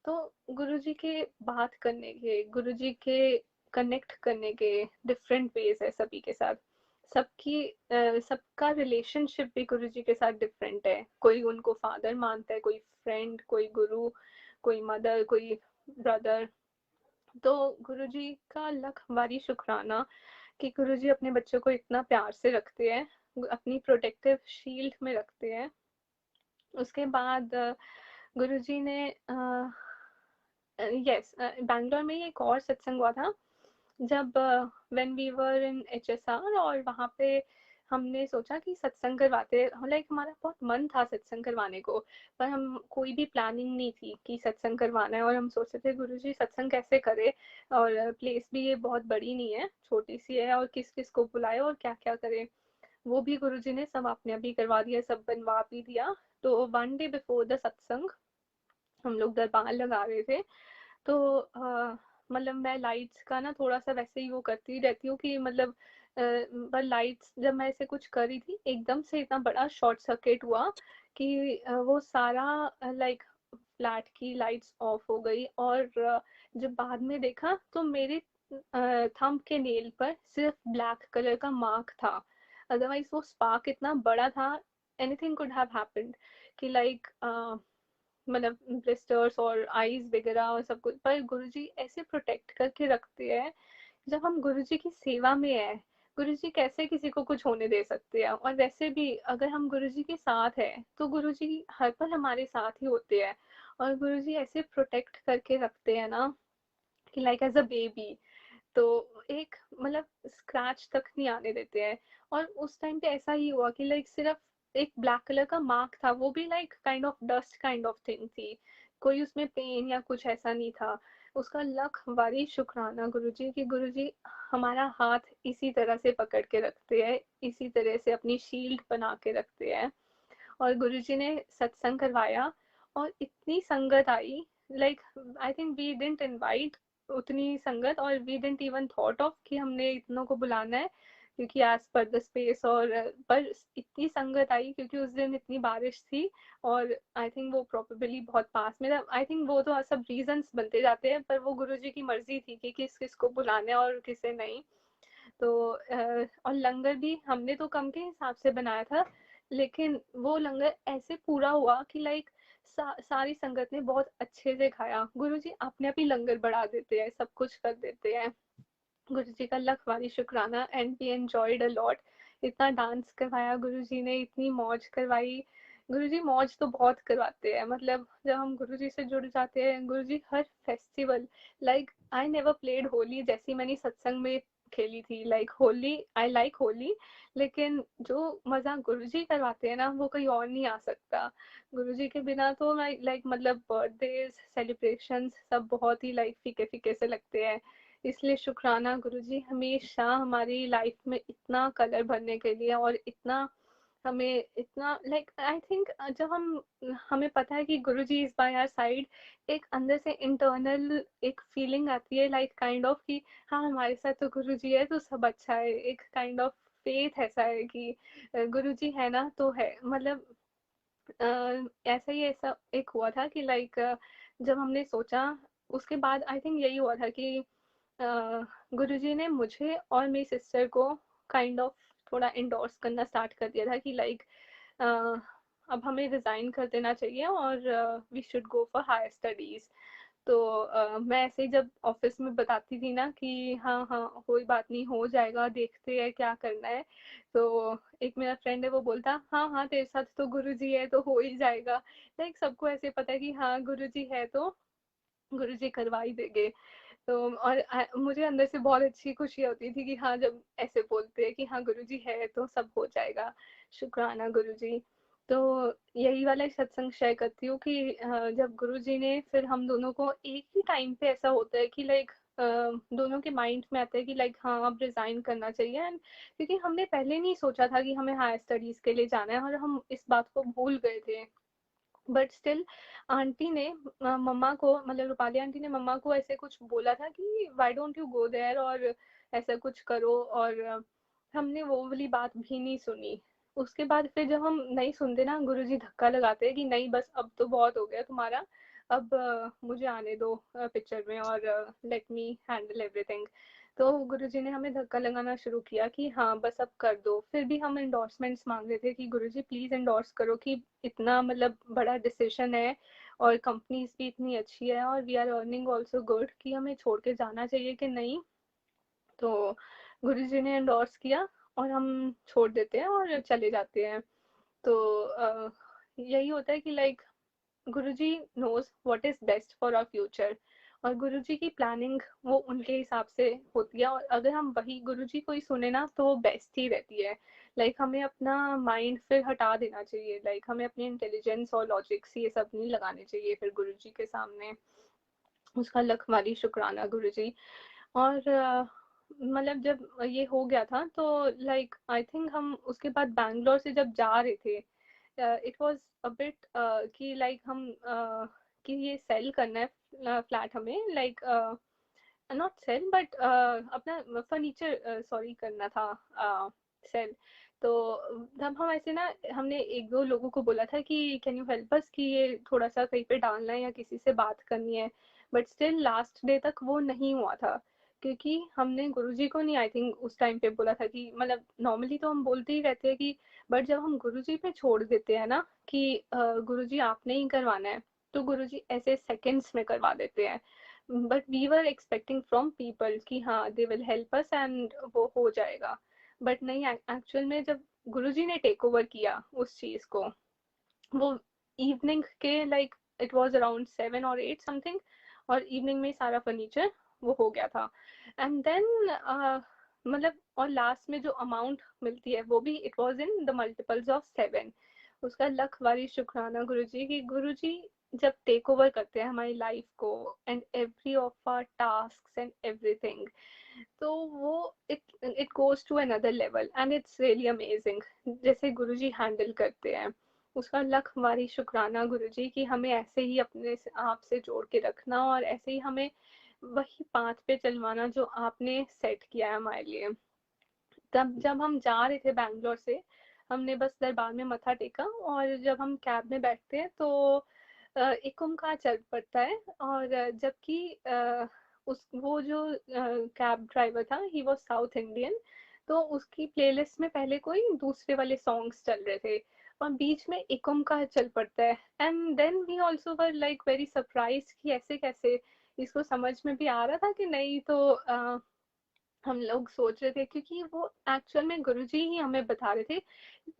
तो गुरुजी के बात करने के, गुरुजी के कनेक्ट करने के डिफरेंट वेज है सभी के साथ। सबका रिलेशनशिप भी गुरुजी के साथ डिफरेंट है, कोई उनको फादर मानता है, कोई फ्रेंड, कोई गुरु, कोई मदर, कोई ब्रदर। तो गुरुजी का लख बारी शुक्राना कि गुरुजी अपने बच्चों को इतना प्यार से रखते हैं, अपनी प्रोटेक्टिव शील्ड में रखते हैं। उसके बाद गुरुजी ने यस बैंगलोर में एक और सत्संग हुआ था जब when we were in HSR, और वहाँ पे हमने सोचा कि सत्संग करवाते, लाइक हमारा बहुत मन था सत्संग करवाने को, पर हम कोई भी प्लानिंग नहीं थी कि सत्संग करवाना है। और हम सोचते थे गुरुजी सत्संग कैसे करे, और प्लेस भी ये बहुत बड़ी नहीं है, छोटी सी है, और किस किस को बुलाए और क्या क्या करे। वो भी गुरुजी ने सब आपने अभी करवा दिया, सब बनवा भी दिया। तो वन डे बिफोर द सत्संग हम लोग दरबार लगा रहे थे। तो मतलब मैं लाइट्स का ना थोड़ा सा वैसे ही वो करती रहती हूँ कि मतलब पर लाइट्स जब मैं ऐसे कुछ कर रही थी एकदम से इतना बड़ा शॉर्ट सर्किट हुआ कि वो सारा लाइक फ्लैट की लाइट्स ऑफ हो गई। और जब बाद में देखा तो मेरे थंब के नेल पर सिर्फ ब्लैक कलर का मार्क था, अदरवाइज वो स्पार्क इतना बड़ा था, एनीथिंग कुड हैव हैपेंड, कि लाइक मतलब ब्लिस्टर्स और आईज वगैरह और सब कुछ। पर गुरुजी ऐसे प्रोटेक्ट करके रखते हैं, जब हम गुरुजी की सेवा में है गुरुजी कैसे किसी को कुछ होने दे सकते हैं। और वैसे भी अगर हम गुरुजी के साथ है तो गुरुजी हर पल हमारे साथ ही होते हैं, और गुरुजी ऐसे प्रोटेक्ट करके रखते हैं ना कि लाइक एज अ बेबी। तो एक मतलब स्क्रैच तक नहीं आने देते हैं। और उस टाइम पे ऐसा ही हुआ कि लाइक सिर्फ एक ब्लैक कलर का मार्क था, वो भी like kind of dust kind of thing थी, कोई उसमें पेन या कुछ ऐसा नहीं था। उसका लख बारी शुक्राना गुरुजी कि गुरुजी हमारा हाथ इसी तरह से पकड़ के रखते हैं, इसी तरह से अपनी शील्ड बना के रखते हैं। और गुरुजी ने सत्संग करवाया और इतनी संगत आई, like I think we didn't invite उतनी संगत, और we didn't even thought of कि हमने इतनों को बुलाना है। क्योंकि एज पर द स्पेस, और पर इतनी संगत आई क्योंकि उस दिन इतनी बारिश थी, और आई थिंक वो प्रोबेबली बहुत पास में था। आई थिंक वो तो सब रीजंस बनते जाते हैं, पर वो गुरुजी की मर्जी थी कि किस किस को बुलाने और किसे नहीं। तो और लंगर भी हमने तो कम के हिसाब से बनाया था, लेकिन वो लंगर ऐसे पूरा हुआ कि लाइक सारी संगत ने बहुत अच्छे से खाया। गुरुजी अपने आप ही लंगर बढ़ा देते हैं, सब कुछ कर देते हैं। गुरुजी का लाख बारी शुक्राना, and we enjoyed a lot. इतना डांस करवाया गुरुजी ने, इतनी मौज करवाई। गुरुजी मौज तो बहुत करवाते हैं, मतलब जब हम गुरुजी से जुड़ जाते हैं, गुरुजी हर festival, like I never played Holi जैसी मैंने सत्संग में खेली थी। Like Holi, I like Holi, लेकिन जो मजा गुरुजी करवाते हैं ना, वो कहीं और नहीं आ सकता। गुरुजी के बिना तो लाइक मतलब बर्थडेज सेलिब्रेशंस सब बहुत ही लाइक फीके फीके से लगते हैं। इसलिए शुक्राना गुरुजी, हमेशा हमारी लाइफ में इतना कलर भरने के लिए, और इतना हमें इतना लाइक आई थिंक जब हमें पता है कि गुरुजी इज बाय आवर साइड, एक अंदर से इंटरनल एक फीलिंग आती है, लाइक काइंड ऑफ कि हाँ हमारे साथ तो गुरुजी है तो सब अच्छा है। एक काइंड ऑफ फेथ ऐसा है कि गुरुजी है ना तो है, मतलब ऐसा ही ऐसा एक हुआ था कि लाइक जब हमने सोचा, उसके बाद आई थिंक यही हुआ था कि गुरुजी ने मुझे और मेरी सिस्टर को काइंड ऑफ थोड़ा इंडोर्स करना स्टार्ट कर दिया था कि लाइक अब हमें रिजाइन कर देना चाहिए और we should go for higher studies. तो मैं ऐसे ही जब ऑफिस में बताती थी ना कि हाँ हाँ कोई बात नहीं, हो जाएगा, देखते हैं क्या करना है, तो एक मेरा फ्रेंड है वो बोलता हाँ हाँ तेरे साथ तो गुरुजी है तो हो ही जाएगा। लाइक सबको ऐसे पता है कि हाँ गुरुजी है तो गुरुजी करवा ही देंगे। तो और मुझे अंदर से बहुत अच्छी खुशी होती थी कि हाँ जब ऐसे बोलते हैं कि हाँ गुरुजी है तो सब हो जाएगा। शुक्राना गुरुजी। तो यही वाला सत्संग शेयर करती हूँ कि जब गुरुजी ने फिर हम दोनों को एक ही टाइम पे ऐसा होता है कि लाइक दोनों के माइंड में आता है कि लाइक हाँ अब रिजाइन करना चाहिए। एंड क्योंकि हमने पहले नहीं सोचा था कि हमें हायर स्टडीज के लिए जाना है, और हम इस बात को भूल गए थे। बट स्टिल आंटी ने मम्मा को, मतलब रूपाली आंटी ने मम्मा को ऐसे कुछ बोला था कि why don't you go there और ऐसा कुछ करो, और हमने वो वाली बात भी नहीं सुनी। उसके बाद फिर जब हम नहीं सुनते ना, गुरुजी धक्का लगाते हैं कि नहीं बस अब तो बहुत हो गया तुम्हारा, अब मुझे आने दो पिक्चर में, और लेट मी हैंडल एवरीथिंग। तो गुरुजी ने हमें धक्का लगाना शुरू किया कि हाँ बस अब कर दो। फिर भी हम एंडोर्समेंट्स मांग रहे थे कि गुरुजी प्लीज एंडोर्स करो कि इतना मतलब बड़ा डिसीजन है, और कंपनीज भी इतनी अच्छी है, और we are earning also good, कि हमें छोड़ के जाना चाहिए कि नहीं। तो गुरुजी ने एंडोर्स किया, और हम छोड़ देते हैं और चले जाते हैं। तो यही होता है कि like Guruji knows what is best for our future, और गुरुजी की प्लानिंग वो उनके हिसाब से होती है, और अगर हम वही गुरुजी को ही सुने ना तो वो बेस्ट ही रहती है। लाइक हमें अपना माइंड फिर हटा देना चाहिए, लाइक हमें अपनी इंटेलिजेंस और लॉजिक्स ये सब नहीं लगाने चाहिए फिर गुरुजी के सामने। उसका लख मारी शुक्राना गुरुजी। और मतलब जब ये हो गया था तो लाइक आई थिंक हम उसके बाद बैंगलोर से जब जा रहे थे, इट वाज अ बिट कि लाइक हम कि ये सेल करना है फ्लैट हमें, लाइक नॉट सेल बट अपना फर्नीचर सॉरी करना था सेल। तो तब हम ऐसे ना, हमने एक दो लोगों को बोला था कि कैन यू हेल्प अस कि ये थोड़ा सा कहीं पे डालना है या किसी से बात करनी है। बट स्टिल लास्ट डे तक वो नहीं हुआ था, क्योंकि हमने गुरुजी को नहीं आई थिंक उस टाइम पे बोला था कि, मतलब नॉर्मली तो हम बोलते ही रहते हैं कि, बट जब हम गुरुजी पे छोड़ देते हैं ना कि गुरुजी आपने ही करवाना है, तो गुरुजी ऐसे सेकंड्स में करवा देते हैं। But we were expecting from people कि हाँ they will help us and वो हो जाएगा। बट नहीं, एक्चुअल में जब गुरुजी ने टेक ओवर किया उस चीज को, वो इवनिंग के लाइक इट वाज अराउंड 7 और 8 समथिंग, और इवनिंग में सारा फर्नीचर वो हो गया था। एंड देन मतलब और लास्ट में जो अमाउंट मिलती है वो भी it was in the multiples of 7। उसका लख बारी शुक्राना गुरुजी कि गुरुजी जब टेक ओवर करते हैं हमारी लाइफ को and every of our tasks and everything, तो वो it it goes to another level and it's really amazing जैसे गुरुजी हैंडल करते हैं। उसका लख हमारी शुक्राना गुरुजी कि हमें ऐसे ही अपने आप से जोड़ के रखना, और ऐसे ही हमें वही पाथ पे चलवाना जो आपने सेट किया है हमारे लिए। तब जब हम जा रहे थे बैंगलोर से, हमने बस दरबार में मत्था टेका, और जब हम कैब में बैठते हैं तो एक ओमकार चल पड़ता है। और जबकि उस वो जो कैब ड्राइवर था, ही वाज साउथ इंडियन, तो उसकी प्लेलिस्ट में पहले कोई दूसरे वाले सॉन्ग्स चल रहे थे, और बीच में एक ओमकार चल पड़ता है। And then we also were like very surprised कि ऐसे कैसे, इसको समझ में भी आ रहा था कि नहीं, तो हम लोग सोच रहे थे, क्योंकि वो एक्चुअल में गुरुजी ही हमें बता रहे थे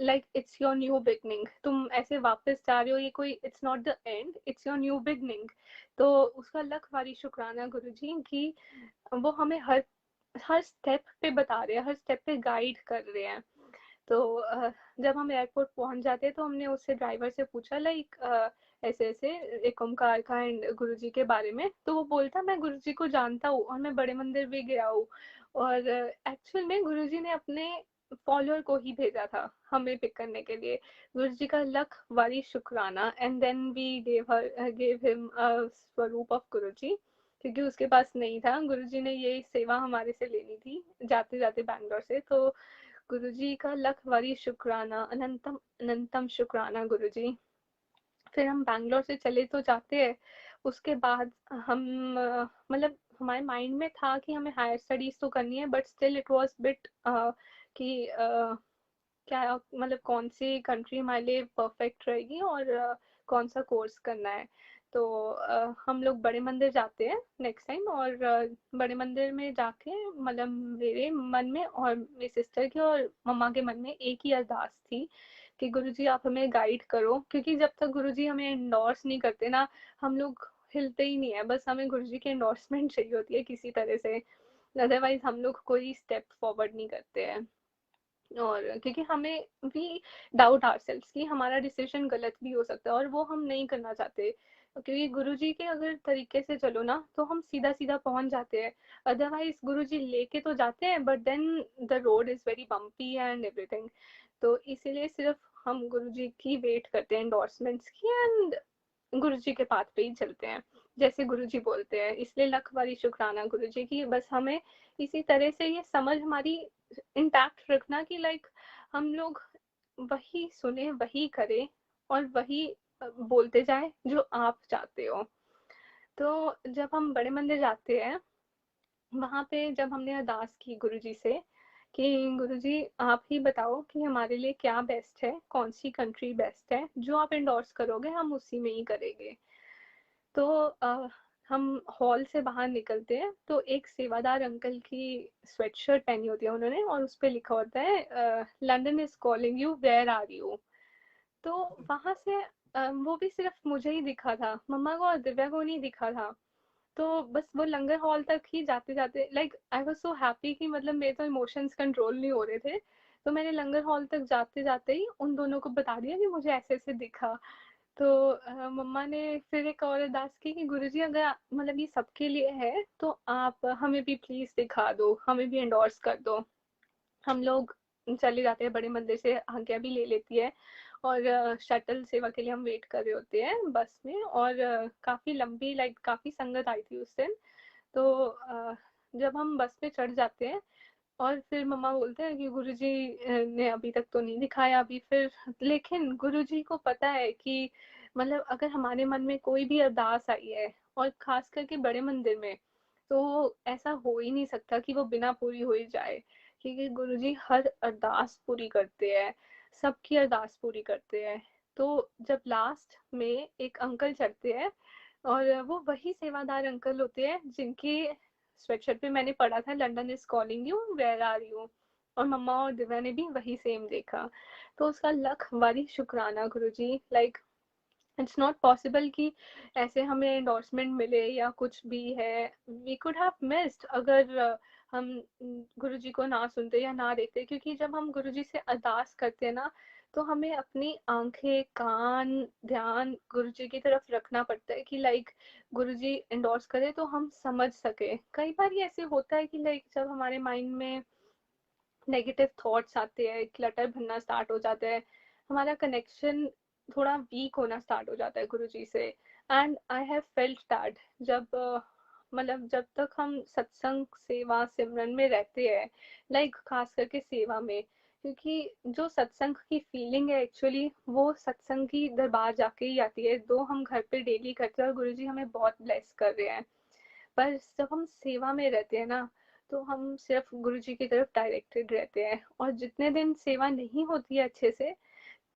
like it's your new beginning, तुम ऐसे वापस जा रहे हो, ये कोई it's not the end, it's your new beginning. तो उसका लख बारी शुक्राना गुरुजी कि वो हमें हर हर स्टेप पे बता रहे हैं, हर स्टेप पे गाइड कर रहे हैं। तो जब हम एयरपोर्ट पहुंच जाते हैं तो हमने उससे ड्राइवर से पूछा लाइक ऐसे ऐसे एक ओमकार का एंड गुरुजी के बारे में, तो वो बोलता मैं गुरुजी को जानता हूँ और मैं बड़े मंदिर भी गया हूँ, और एक्चुअल में गुरुजी ने अपने फॉलोअर को ही भेजा था हमें पिक करने के लिए। गुरुजी का लख वारी शुक्राना। And then we gave him स्वरूप ऑफ गुरुजी, क्योंकि उसके पास नहीं था। गुरुजी ने ये सेवा हमारे से लेनी थी जाते जाते बैंगलोर से, तो गुरुजी का लख वारी शुक्राना, अनंतम अनंतम शुक्राना गुरुजी। फिर हम बैंगलोर से चले तो जाते हैं, उसके बाद हम मतलब हमारे माइंड में था कि हमें हायर स्टडीज तो करनी है, but still it was bit कि क्या मतलब कौन सी कंट्री हमारे लिए परफेक्ट रहेगी और कौन सा कोर्स करना है। तो हम लोग बड़े मंदिर जाते हैं नेक्स्ट टाइम, और बड़े मंदिर में जाके मतलब मेरे मन में और मेरी सिस्टर के और मम्मा के मन में एक ही अरदास थी कि गुरुजी आप हमें गाइड करो, क्योंकि जब तक गुरुजी हमें एंडोर्स नहीं करते ना, हम लोग हिलते ही नहीं है। बस हमें गुरुजी की एंडोर्समेंट चाहिए होती है किसी तरह से, अदरवाइज हम लोग कोई स्टेप फॉरवर्ड नहीं करते हैं। और क्योंकि हमें भी डाउट आवरसेल्व्स कि हमारा डिसीजन गलत भी हो सकता है, और वो हम नहीं करना चाहते, क्योंकि गुरुजी के अगर तरीके से चलो ना तो हम सीधा सीधा पहुंच जाते हैं। अदरवाइज गुरुजी लेके तो जाते हैं, but then the road is very bumpy and everything. तो इसीलिए सिर्फ हम गुरुजी की वेट करते हैं एंडोर्समेंट्स की, एंड गुरुजी के पाथ पे ही चलते हैं जैसे गुरुजी बोलते हैं। इसलिए लख बारी शुक्राना गुरुजी की, बस हमें इसी तरह से ये समझ हमारी इंटैक्ट रखना कि लाइक हम लोग वही सुने, वही करें, और वही बोलते जाए जो आप चाहते हो। तो जब हम बड़े मंदिर जाते हैं, वहां पे जब हमने अरदास की गुरुजी से कि गुरुजी आप ही बताओ कि हमारे लिए क्या बेस्ट है, कौन सी कंट्री बेस्ट है, जो आप इंडोर्स करोगे हम उसी में ही करेंगे। तो हम हॉल से बाहर निकलते हैं तो एक सेवादार अंकल की स्वेटशर्ट पहनी होती है उन्होंने, और उस पे लिखा होता है London is calling you, where are you. तो वहां से वो भी सिर्फ मुझे ही दिखा था, मम्मा को और दिव्या को नहीं दिखा था। तो बस वो लंगर हॉल तक ही जाते जाते like I was so happy कि मतलब मेरे तो इमोशंस कंट्रोल नहीं हो रहे थे, तो मैंने लंगर हॉल तक जाते जाते ही उन दोनों को बता दिया कि मुझे ऐसे ऐसे दिखा। तो मम्मा ने फिर एक और अरदास की कि गुरुजी अगर मतलब ये सबके लिए है तो आप हमें भी प्लीज दिखा दो, हमें भी एंडोर्स कर दो। हम लोग चले जाते हैं बड़े मंदिर से, आज्ञा भी ले लेती है, और शटल सेवा के लिए हम वेट कर रहे होते हैं बस में, और काफी लंबी लाइक काफी संगत आई थी उस दिन। तो जब हम बस में चढ़ जाते हैं और फिर मम्मा बोलते हैं कि गुरुजी ने अभी तक तो नहीं दिखाया अभी, फिर लेकिन गुरुजी को पता है कि मतलब अगर हमारे मन में कोई भी अरदास आई है, और खास करके बड़े मंदिर में, तो ऐसा हो ही नहीं सकता कि वो बिना पूरी हो ही जाए, क्योंकि गुरुजी हर अरदास पूरी करते हैं, सबकी अरदास पूरी करते हैं। तो जब लास्ट में एक अंकल चढ़ते हैं, और वो वही सेवादार अंकल होते हैं जिनकी स्वेटशर्ट पे मैंने पढ़ा था London is calling you, where are you, और मम्मा और दिव्या ने भी वही सेम देखा। तो उसका लख वारी शुक्राना गुरुजी। लाइक इट्स नॉट पॉसिबल कि ऐसे हमें एंडोर्समेंट मिले या कुछ भी है, वी कुड हैव मिस्ड अगर हम गुरुजी को ना सुनते या ना देखते, क्योंकि जब हम गुरुजी से अरदास करते हैं ना, तो हमें अपनी आंखें कान ध्यान गुरुजी की तरफ रखना पड़ता है कि लाइक गुरुजी एंडोर्स करे तो हम समझ सके। कई बार ये ऐसे होता है कि लाइक जब हमारे माइंड में नेगेटिव थॉट्स आते हैं, क्लटर भरना स्टार्ट हो जाता है, हमारा कनेक्शन थोड़ा वीक होना स्टार्ट हो जाता है गुरुजी से। And I have felt that जब मतलब जब तक हम सत्संग सेवा सिमरन में रहते हैं, लाइक खास करके सेवा में, क्योंकि जो सत्संग की फीलिंग है एक्चुअली वो सत्संग की दरबार जाके ही आती है, दो हम घर पे डेली करते हैं और गुरुजी हमें बहुत ब्लेस कर रहे हैं। पर जब हम सेवा में रहते हैं ना, तो हम सिर्फ गुरुजी की तरफ डायरेक्टेड रहते हैं, और जितने दिन सेवा नहीं होती है अच्छे से,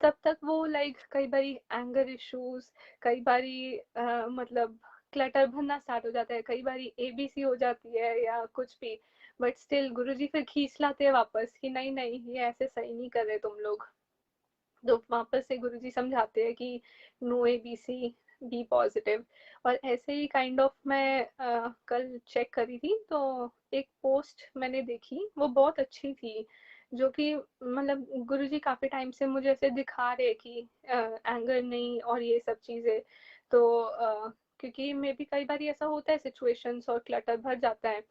तब तक वो लाइक कई बारी एंगर इश्यूज, कई बारी मतलब क्लटर भरना स्टार्ट हो जाता है, कई बारी एबीसी हो जाती है या कुछ भी। बट स्टिल गुरुजी फिर खींच लाते हैं वापस कि नहीं नहीं, ये ऐसे सही नहीं कर रहे तुम लोग। तो वापस से गुरुजी समझाते हैं कि नो एबीसी, बी पॉजिटिव। और ऐसे ही काइंड ऑफ मैं कल चेक करी थी, तो एक पोस्ट मैंने देखी, वो बहुत अच्छी थी, जो कि मतलब गुरुजी काफी टाइम से मुझे ऐसे दिखा रहे कि एंगर नहीं और ये सब चीजें। तो क्योंकि मे भी कई बार ऐसा होता है सिचुएशंस और क्लटर भर जाता है।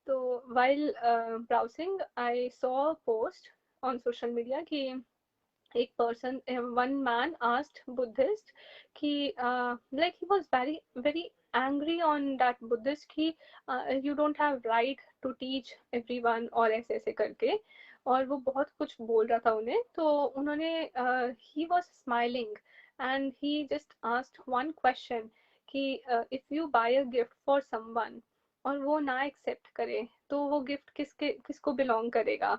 तो while browsing I saw post on social media कि एक person, one man asked Buddhist कि like he was very angry on that Buddhist कि you don't have right to teach everyone और ऐसे ऐसे करके, और वो बहुत कुछ बोल रहा था उन्हें। तो उन्होंने he was smiling and he just asked one question कि if you buy a gift for someone और वो ना एक्सेप्ट करे, तो वो गिफ्ट किसको बिलोंग करेगा?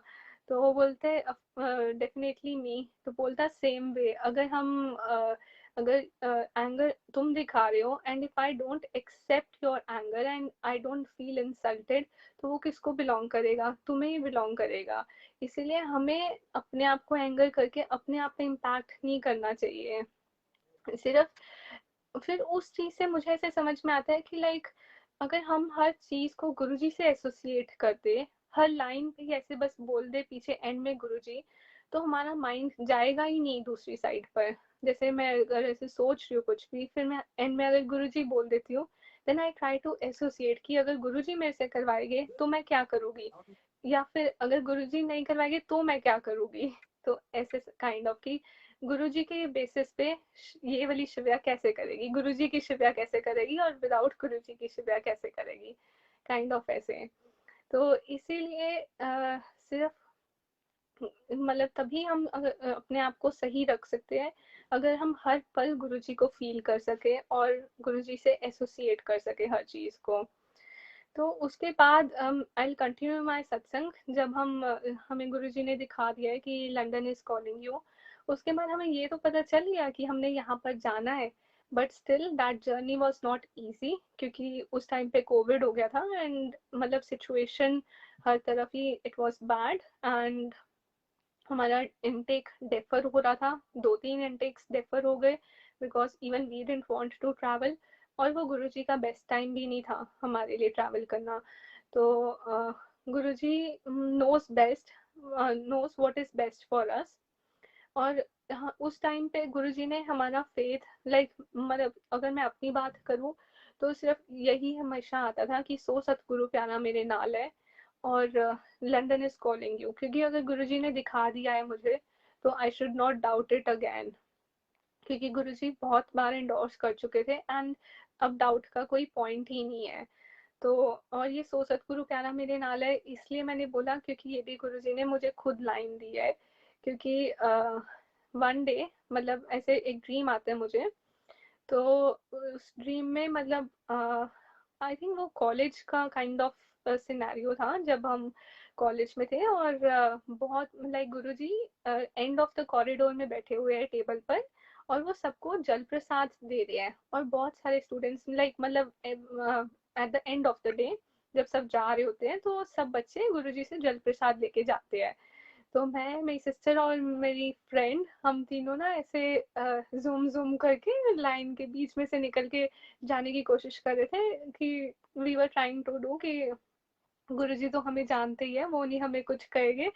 तो वो बोलते डेफिनेटली मी। तो बोलता सेम वे, अगर हम अगर एंगर तुम दिखा रहे हो and if I don't accept your anger and I don't feel insulted, तो वो किसको बिलोंग करेगा? तुम्हें ही बिलोंग करेगा। इसीलिए हमें अपने आप को एंगर करके अपने आप पे इम्पैक्ट नहीं करना चाहिए। सिर्फ फिर उस चीज से मुझे ऐसे समझ में आता है कि लाइक अगर हम हर चीज को गुरुजी से एसोसिएट कर दे, हर लाइन पे ऐसे बस बोल दे पीछे एंड में गुरुजी, तो हमारा माइंड जाएगा ही नहीं दूसरी साइड पर। जैसे मैं अगर ऐसे सोच रही हूँ कुछ भी, फिर मैं एंड में अगर गुरुजी बोल देती हूँ, then I try to associate कि अगर गुरुजी मेरे से करवाएंगे तो मैं क्या करूंगी, या फिर अगर गुरुजी नहीं करवाएंगे तो मैं क्या करूंगी। तो ऐसे काइंड ऑफ की गुरुजी के बेसिस पे ये वाली शिव्या कैसे करेगी, गुरुजी की शिव्या कैसे करेगी, और विदाउट गुरुजी की शिव्या कैसे करेगी, काइंड ऑफ ऐसे। तो इसीलिए सिर्फ मतलब तभी हम अपने आप को सही रख सकते हैं, अगर हम हर पल गुरुजी को फील कर सके और गुरुजी से एसोसिएट कर सके हर चीज को। तो उसके बाद आई कंटिन्यू माय सत्संग। जब हमें गुरुजी ने दिखा दिया है कि लंदन इज कॉलिंग यू, उसके बाद हमें ये तो पता चल गया कि हमने यहाँ पर जाना है। But still that journey was not easy, क्योंकि उस टाइम पे कोविड हो गया था एंड मतलब सिचुएशन हर तरफ ही इट वॉज बैड, एंड हमारा इनटेक डेफर हो रहा था, 2-3 इनटेक्स डेफर हो गए, because even we didn't want to travel. और वो गुरुजी का बेस्ट टाइम भी नहीं था हमारे लिए ट्रैवल करना। तो Guruji knows best, knows what is best for us. और हाँ, उस टाइम पे गुरुजी ने हमारा फेथ लाइक मतलब अगर मैं अपनी बात करूँ, तो सिर्फ यही हमेशा आता था कि सो सतगुरु प्यारा मेरे नाल है और लंदन इज कॉलिंग यू, क्योंकि अगर गुरुजी ने दिखा दिया है मुझे, तो I should not doubt it again, क्योंकि गुरुजी बहुत बार इंडोर्स कर चुके थे एंड अब डाउट का कोई पॉइंट ही नहीं है। तो और ये सो सतगुरु प्यारा मेरे नाल है इसलिए मैंने बोला, क्योंकि ये भी गुरुजी ने मुझे खुद लाइन दी है। क्योंकि वन डे मतलब ऐसे एक ड्रीम आता है मुझे, तो उस ड्रीम में मतलब आई थिंक वो कॉलेज का काइंड ऑफ सिनेरियो था, जब हम कॉलेज में थे और बहुत like Guruji end of the corridor में बैठे हुए हैं टेबल पर, और वो सबको जल प्रसाद दे रहे हैं, और बहुत सारे स्टूडेंट्स लाइक मतलब at the end of the day जब सब जा रहे होते हैं, तो सब बच्चे गुरुजी से जल प्रसाद लेके जाते हैं। तो मैं, मेरी सिस्टर और मेरी फ्रेंड, हम तीनों ना ऐसे जूम जूम करके लाइन के बीच में से निकल के जाने की कोशिश कर रहे थे कि we were trying to do कि गुरुजी तो हमें जानते ही है, वो नहीं हमें कुछ कहेंगे,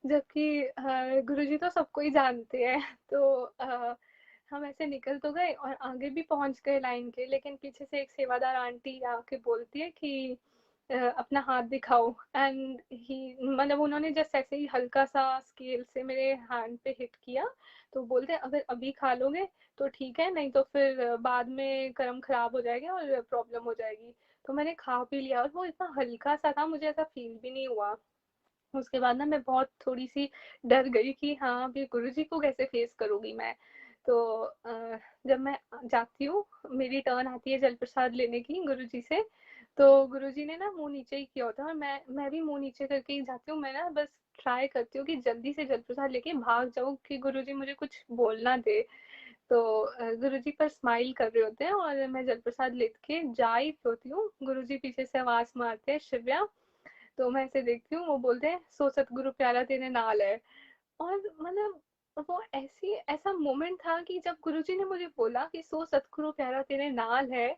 जबकि गुरुजी तो सबको ही जानते हैं। तो हम ऐसे निकल तो गए और आगे भी पहुंच गए लाइन के, लेकिन पीछे से एक सेवादार आंटी आके बोलती है कि अपना हाथ दिखाओ, एंड ही मतलब उन्होंने जस्ट ऐसे ही हल्का सा स्केल से मेरे हैंड पे हिट किया। तो बोलते अगर अभी खा लोगे तो ठीक है, नहीं तो फिर बाद में कर्म खराब हो जाएगा और प्रॉब्लम हो जाएगी। तो मैंने खा पी लिया और वो इतना हल्का सा था, मुझे ऐसा फील भी नहीं हुआ। उसके बाद ना मैं बहुत थोड़ी सी डर गई कि हाँ अब ये गुरुजी को कैसे फेस करूंगी मैं। तो जब मैं जाती हूँ, मेरी टर्न आती है जल प्रसाद लेने की गुरुजी से, तो गुरुजी ने ना मुंह नीचे ही किया होता है और मैं भी मुंह नीचे करके ही जाती हूँ। मैं ना बस ट्राई करती हूँ कि जल्दी से जल प्रसाद लेके भाग जाऊँ कि गुरुजी मुझे कुछ बोलना दे। तो गुरुजी पर स्माइल कर रहे होते हैं और मैं जल प्रसाद लेके जा ही होती हूँ, गुरुजी पीछे से आवाज मारते हैं, शिव्या। तो मैं ऐसे देखती हूँ, वो बोलते हैं सो सतगुरु प्यारा तेरे नाल है। और मतलब वो ऐसी ऐसा मोमेंट था कि जब गुरुजी ने मुझे बोला कि सो सतगुरु प्यारा तेरे नाल है,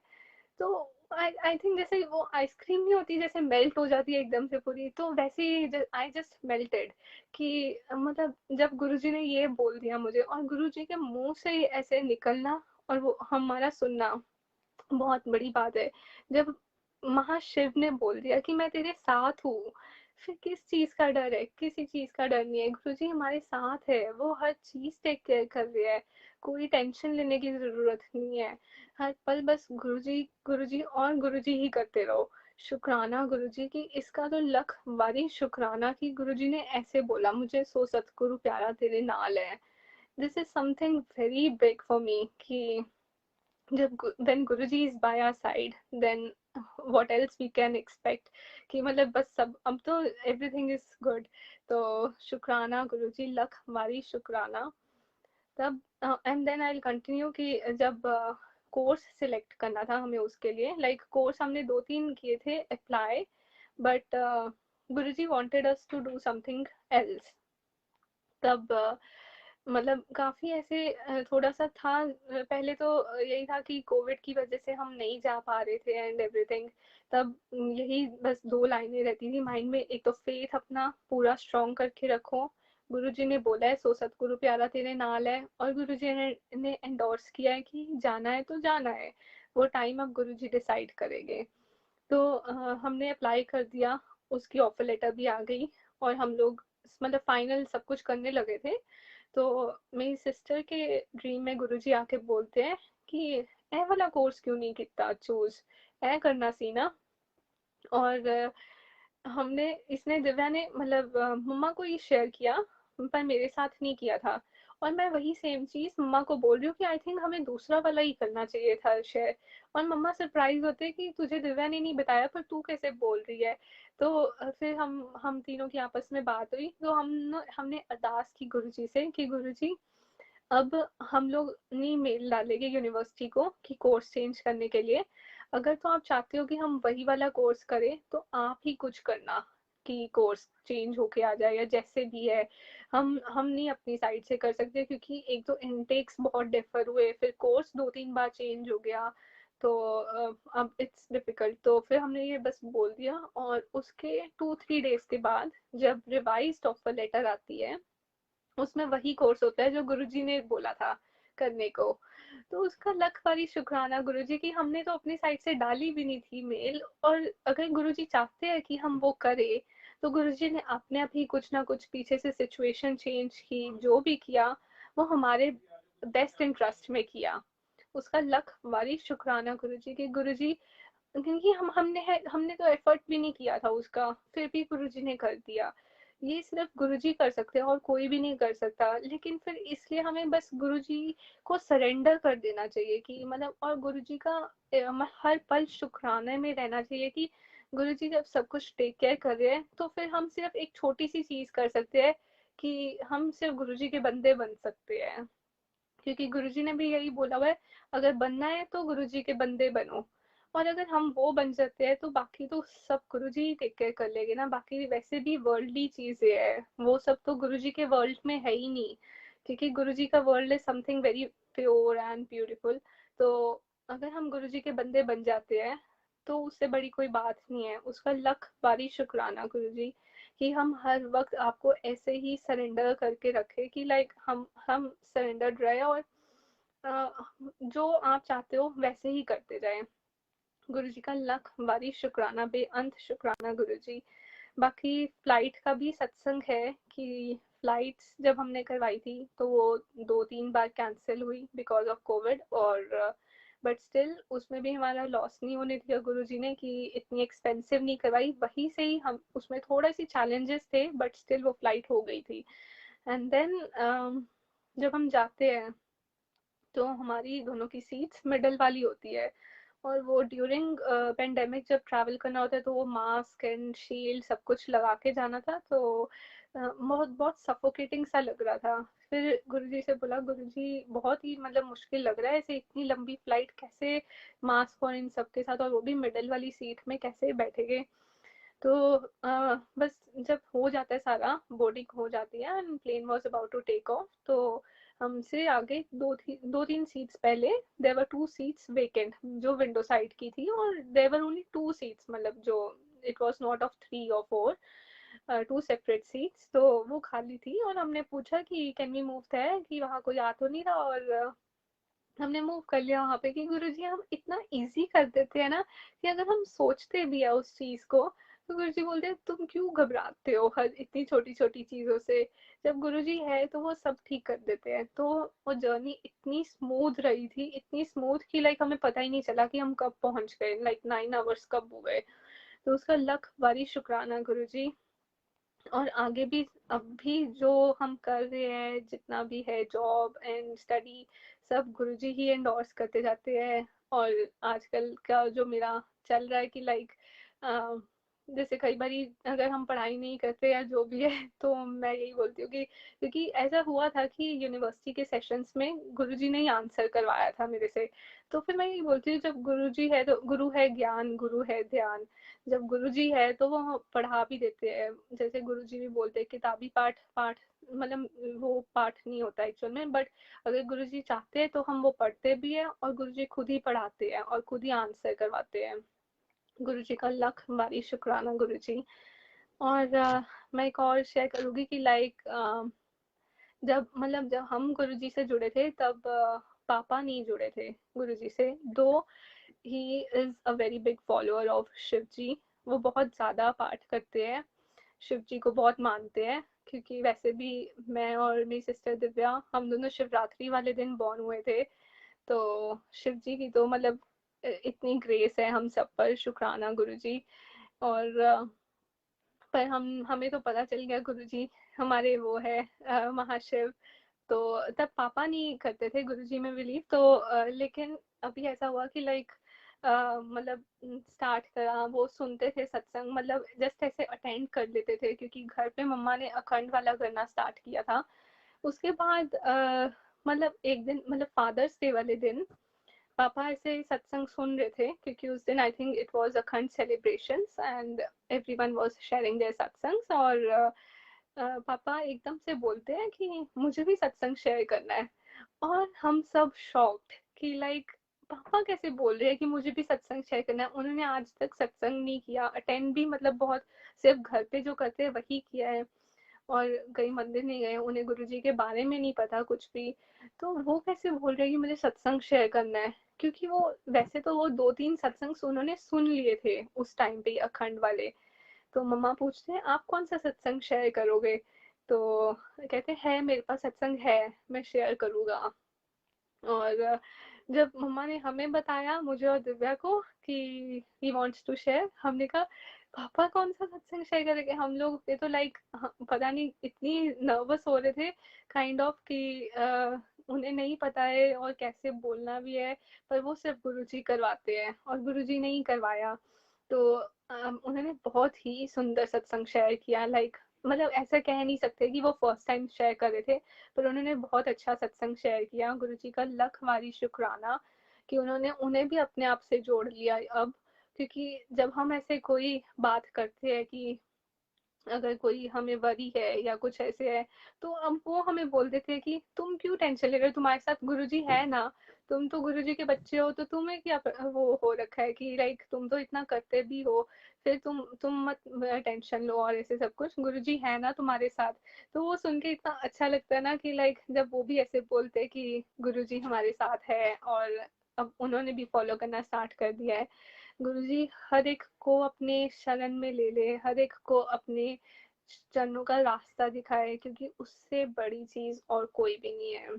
तो आई थिंक जैसे वो आइसक्रीम नहीं होती जैसे मेल्ट हो जाती है एकदम से पूरी, तो वैसे ही आई जस्ट मेल्टेड कि मतलब जब गुरुजी ने ये बोल दिया मुझे और गुरुजी के मुंह से ऐसे निकलना और वो हमारा सुनना, बहुत बड़ी बात है। जब महाशिव ने बोल दिया कि मैं तेरे साथ हूँ, फिर किस चीज का डर है? किसी चीज का डर नहीं है, गुरुजी हमारे साथ है, वो हर चीज टेक केयर कर रहे हैं, कोई टेंशन लेने की जरूरत नहीं है। हर पल बस गुरुजी गुरुजी और गुरुजी ही करते रहो। शुक्राना गुरुजी की, इसका तो लख बारी शुक्राना कि गुरुजी ने ऐसे बोला मुझे, सो सतगुरु प्यारा तेरे नाल है। This is something very big for me कि जब when Guruji is by our side, then what else we can expect कि मतलब बस सब अब तो everything is good। तो शुक्राना गुरुजी, लख हमारी शुक्राना। तब एंड देन आई कंटिन्यू कि जब कोर्स सिलेक्ट करना था हमें, उसके लिए लाइक कोर्स हमने 2-3 किए थे apply, but Guruji wanted us to do something else. तब मतलब काफी ऐसे थोड़ा सा था, पहले तो यही था कि कोविड की वजह से हम नहीं जा पा रहे थे एंड एवरीथिंग। तब यही बस 2 लाइनें रहती थी माइंड में, एक तो फेथ अपना पूरा स्ट्रॉन्ग करके रखो, गुरुजी ने बोला है सो सतगुरु प्यारा तेरे नाल है, और गुरुजी ने एंडोर्स किया है कि जाना है तो जाना है, वो टाइम अब गुरुजी डिसाइड करेंगे। तो हमने अप्लाई कर दिया, उसकी ऑफर लेटर भी आ गई और हम लोग मतलब फाइनल सब कुछ करने लगे थे। तो मेरी सिस्टर के ड्रीम में गुरुजी आके बोलते हैं कि ए वाला कोर्स क्यों नहीं किया चूज, ए करना सी ना। और हमने इसने दिव्या ने मतलब मम्मा को ही शेयर किया, पर मेरे साथ नहीं किया था। और मैं वही सेम चीज मम्मा को बोल रही हूँ कि आई थिंक हमें दूसरा वाला ही करना चाहिए था शेयर। और मम्मा सरप्राइज होते कि तुझे दिव्या ने नहीं बताया पर तू कैसे बोल रही है। तो फिर हम तीनों की आपस में बात हुई, तो हमने अरदास की गुरुजी से कि गुरुजी अब हम लोग नहीं मेल डालेंगे यूनिवर्सिटी को कि कोर्स चेंज करने के लिए। अगर तो आप चाहते हो कि हम वही वाला कोर्स करें तो आप ही कुछ करना कि कोर्स चेंज होके आ जाए या जैसे भी है। हम नहीं अपनी साइड से कर सकते क्योंकि एक तो इनटेक्स बहुत डिफर हुए, फिर कोर्स 2-3 बार चेंज हो गया, तो अब इट्स डिफिकल्ट। तो फिर हमने ये बस बोल दिया और उसके 2-3 डेज के बाद जब रिवाइज्ड ऑफर लेटर आती है, उसमें वही कोर्स होता है जो गुरुजी ने बोला था करने को। तो उसका लख बारी शुक्राना गुरुजी की, हमने तो अपनी साइड से डाली भी नहीं थी मेल, और अगर गुरुजी चाहते हैं कि हम वो करें तो गुरुजी ने अपने आप ही कुछ ना कुछ पीछे से सिचुएशन चेंज की, जो भी किया वो हमारे बेस्ट इंटरेस्ट में किया। उसका लख बारी शुक्राना गुरुजी की। गुरुजी क्योंकि हमने तो एफर्ट भी नहीं किया था उसका, फिर भी गुरुजी ने कर दिया। ये सिर्फ गुरुजी कर सकते हैं और कोई भी नहीं कर सकता, लेकिन फिर इसलिए हमें बस गुरुजी को सरेंडर कर देना चाहिए कि मतलब, और गुरुजी का हर पल शुक्राने में रहना चाहिए कि गुरुजी जब सब कुछ टेक केयर कर रहे हैं तो फिर हम सिर्फ एक छोटी सी चीज कर सकते हैं कि हम सिर्फ गुरुजी के बंदे बन सकते हैं। क्योंकि गुरुजी ने भी यही बोला हुआ है, अगर बनना है तो गुरुजी के बंदे बनो। और अगर हम वो बन जाते हैं तो बाकी तो सब गुरुजी ही टेक केयर कर लेंगे ना, बाकी वैसे भी वर्ल्डली चीजें है, वो सब तो गुरुजी के वर्ल्ड में है ही नहीं, क्योंकि गुरुजी का world is something very pure and beautiful. तो अगर हम गुरुजी के बंदे बन जाते हैं तो उससे बड़ी कोई बात नहीं है। उसका लख बारी शुक्राना गुरुजी कि हम हर वक्त आपको ऐसे ही सरेंडर करके रखे कि लाइक हम सरेंडर्ड रहे और जो आप चाहते हो वैसे ही करते जाए। गुरुजी का लख बारी शुक्राना, बेअंत शुक्राना गुरुजी। बाकी फ्लाइट का भी सत्संग है कि फ्लाइट्स जब हमने करवाई थी तो वो 2-3 बार कैंसिल हुई बिकॉज ऑफ कोविड, और बट स्टिल उसमें भी हमारा लॉस नहीं होने दिया गुरुजी ने कि इतनी एक्सपेंसिव नहीं करवाई, वहीं से ही हम उसमें थोड़ा सी चैलेंजेस थे बट स्टिल वो फ्लाइट हो गई थी। एंड देन जब हम जाते हैं तो हमारी दोनों की सीट्स मिडल वाली होती है, और वो ड्यूरिंग पेंडेमिक जब ट्रैवल करना होता है तो वो मास्क एंड शील्ड सब कुछ लगा के जाना था, तो बहुत बहुत सफोकेटिंग सा लग रहा था। फिर गुरुजी से बोला, गुरुजी बहुत ही मतलब मुश्किल लग रहा है, ऐसे इतनी लंबी फ्लाइट कैसे मास्क और इन सब के साथ, और वो भी मिडल वाली सीट में कैसे बैठेंगे। तो बस जब हो जाता है सारा, बोर्डिंग हो जाती है and plane was about to take off, तो हमसे आगे दो तीन सीट्स पहले there were two seats vacant जो विंडो साइड की थी, और there were only two seats, मतलब जो इट वाज नॉट ऑफ 3 और 4, टू सेपरेट सीट्स, तो वो खाली थी। और हमने पूछा कि कैन वी मूव देयर, कि वहाँ कोई आ तो नहीं रहा, और हमने मूव कर लिया वहाँ पे। कि गुरुजी हम इतना इजी कर देते हैं ना, कि अगर हम सोचते भी है उस चीज को तो गुरुजी बोलते हैं तुम क्यों घबराते हो हर इतनी छोटी छोटी चीजों से, जब गुरुजी है तो वो सब ठीक कर देते हैं। तो वो जर्नी इतनी स्मूथ रही थी, इतनी स्मूथ कि लाइक हमें पता ही नहीं चला कि हम कब पहुंच गए, लाइक 9 आवर्स कब हो गए। तो उसका लख बारी शुक्राना गुरुजी। और आगे भी अब भी जो हम कर रहे हैं, जितना भी है जॉब एंड स्टडी, सब गुरुजी ही एंडोर्स करते जाते हैं। और आजकल का जो मेरा चल रहा है कि लाइक जैसे कई बारी अगर हम पढ़ाई नहीं करते या जो भी है तो मैं यही बोलती हूँ कि क्योंकि ऐसा हुआ था कि यूनिवर्सिटी के सेशंस में गुरुजी ने ही आंसर करवाया था मेरे से। तो फिर मैं यही बोलती हूँ, जब गुरुजी है तो गुरु है ज्ञान, गुरु है ध्यान। जब गुरुजी है तो वो पढ़ा भी देते हैं, जैसे गुरुजी भी बोलते हैं किताबी पाठ पाठ मतलब वो पाठ नहीं होता एक्चुअल में, बट अगर गुरुजी चाहते हैं तो हम वो पढ़ते भी है, और गुरुजी खुद ही पढ़ाते हैं और खुद ही आंसर करवाते हैं। गुरुजी का लख बारी शुक्राना गुरुजी। और मैं एक और शेयर करूंगी कि लाइक जब हम गुरुजी से जुड़े थे तब पापा नहीं जुड़े थे गुरुजी से, though he is a very big follower of Shiv ji. वो बहुत ज्यादा पाठ करते हैं, शिव जी को बहुत मानते हैं, क्योंकि वैसे भी मैं और मेरी सिस्टर दिव्या हम दोनों शिवरात्रि वाले दिन बॉर्न हुए थे। तो शिव जी की तो मतलब इतनी ग्रेस है हम सब पर, शुक्राना गुरु जी। और पर हमें तो पता चल गया गुरु जी हमारे वो है महाशिव। तो तब पापा नहीं करते थे गुरुजी में बिलीव, तो लेकिन अभी ऐसा हुआ कि लाइक मतलब स्टार्ट करा, वो सुनते थे सत्संग, मतलब जस्ट ऐसे अटेंड कर लेते थे, क्योंकि घर पे मम्मा ने अखंड वाला करना स्टार्ट किया था। उसके बाद मतलब एक दिन मतलब फादर्स डे वाले दिन पापा ऐसे सत्संग सुन रहे थे, क्योंकि उस दिन आई थिंक इट वाज अखंड celebrations and everyone was sharing their satsangs. और पापा एकदम से बोलते हैं कि मुझे भी सत्संग शेयर करना है। और हम सब शॉक्ड कि लाइक पापा कैसे बोल रहे हैं कि मुझे भी सत्संग शेयर करना है। उन्होंने आज तक सत्संग नहीं किया, अटेंड भी मतलब बहुत सिर्फ घर पे जो करते हैं वही किया है, और कहीं मंदिर नहीं गए, उन्हें गुरुजी के बारे में नहीं पता कुछ भी। तो वो कैसे बोल रहे हैं कि मुझे सत्संग शेयर करना है, क्योंकि वो वैसे तो वो 2-3 सत्संग उन्होंने सुन लिए थे उस टाइम पे अखंड वाले। तो मम्मा पूछते हैं आप कौन सा सत्संग शेयर करोगे, तो कहते हैं मेरे पास सत्संग है, मैं शेयर करूंगा। और जब मम्मा ने हमें बताया, मुझे और दिव्या को, कि ही वांट्स टू शेयर, हमने कहा पापा कौन सा सत्संग शेयर करेंगे। हम लोग ये तो लाइक पता नहीं इतनी नर्वस हो रहे थे काइंड ऑफ कि उन्हें नहीं पता है और कैसे बोलना भी है, पर वो सिर्फ गुरुजी करवाते हैं और गुरुजी ने ही करवाया। तो उन्होंने बहुत ही सुंदर सत्संग शेयर किया, लाइक मतलब ऐसा कह नहीं सकते कि वो फर्स्ट टाइम शेयर कर रहे थे, पर उन्होंने बहुत अच्छा सत्संग शेयर किया। गुरुजी का लख वारी शुक्राना कि उन्होंने उन्हें भी अपने आप से जोड़ लिया अब। क्योंकि जब हम ऐसे कोई बात करते हैं कि अगर कोई हमें वरी है या कुछ ऐसे है, तो अब वो हमें बोल देते हैं कि तुम क्यों टेंशन ले रहे हो, तुम्हारे साथ गुरुजी है ना, तुम तो गुरुजी के बच्चे हो, तो तुम्हें क्या वो हो रखा है कि लाइक तुम तो इतना करते भी हो, फिर तुम मत टेंशन लो और ऐसे सब कुछ, गुरुजी है ना तुम्हारे साथ। तो वो सुन के इतना अच्छा लगता है ना कि लाइक जब वो भी ऐसे बोलते हैं कि गुरुजी हमारे साथ है, और अब उन्होंने भी फॉलो करना स्टार्ट कर दिया है। गुरुजी हर एक को अपने शरण में ले ले, हर एक को अपने चरणों का रास्ता दिखाए, क्योंकि उससे बड़ी चीज और कोई भी नहीं है।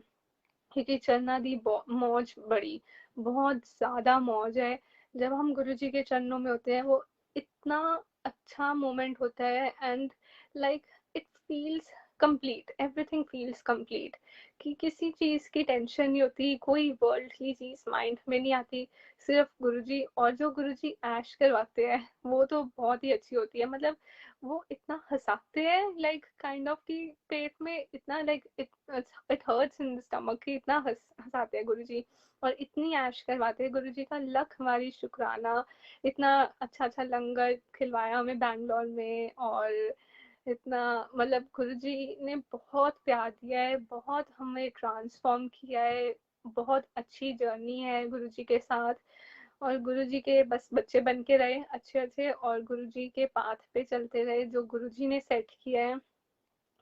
क्योंकि चरना दी मौज बड़ी, बहुत ज्यादा मौज है जब हम गुरुजी के चरणों में होते हैं। वो इतना अच्छा मोमेंट होता है, and like it feels complete, everything feels complete, कि किसी चीज की टेंशन नहीं होती, कोई वर्ल्डली चीज माइंड में नहीं आती, सिर्फ गुरुजी। और जो गुरुजी ऐश करवाते हैं वो तो बहुत ही अच्छी होती है। मतलब वो इतना हंसाते हैं, लाइक काइंड ऑफ कि पेट में इतना like it hurts in the stomach, कि इतना हंसाते हैं गुरुजी, और इतनी ऐश करवाते हैं। गुरुजी का लख बारी शुक्राना, इतना अच्छा अच्छा लंगर खिलवाया हमें बैंगलोर में, और इतना मतलब गुरुजी ने बहुत प्यार दिया है, बहुत हमें ट्रांसफॉर्म किया है। बहुत अच्छी जर्नी है गुरुजी के साथ, और गुरुजी के बस बच्चे बन के रहे अच्छे अच्छे, और गुरुजी के पाथ पे चलते रहे जो गुरुजी ने सेट किया है।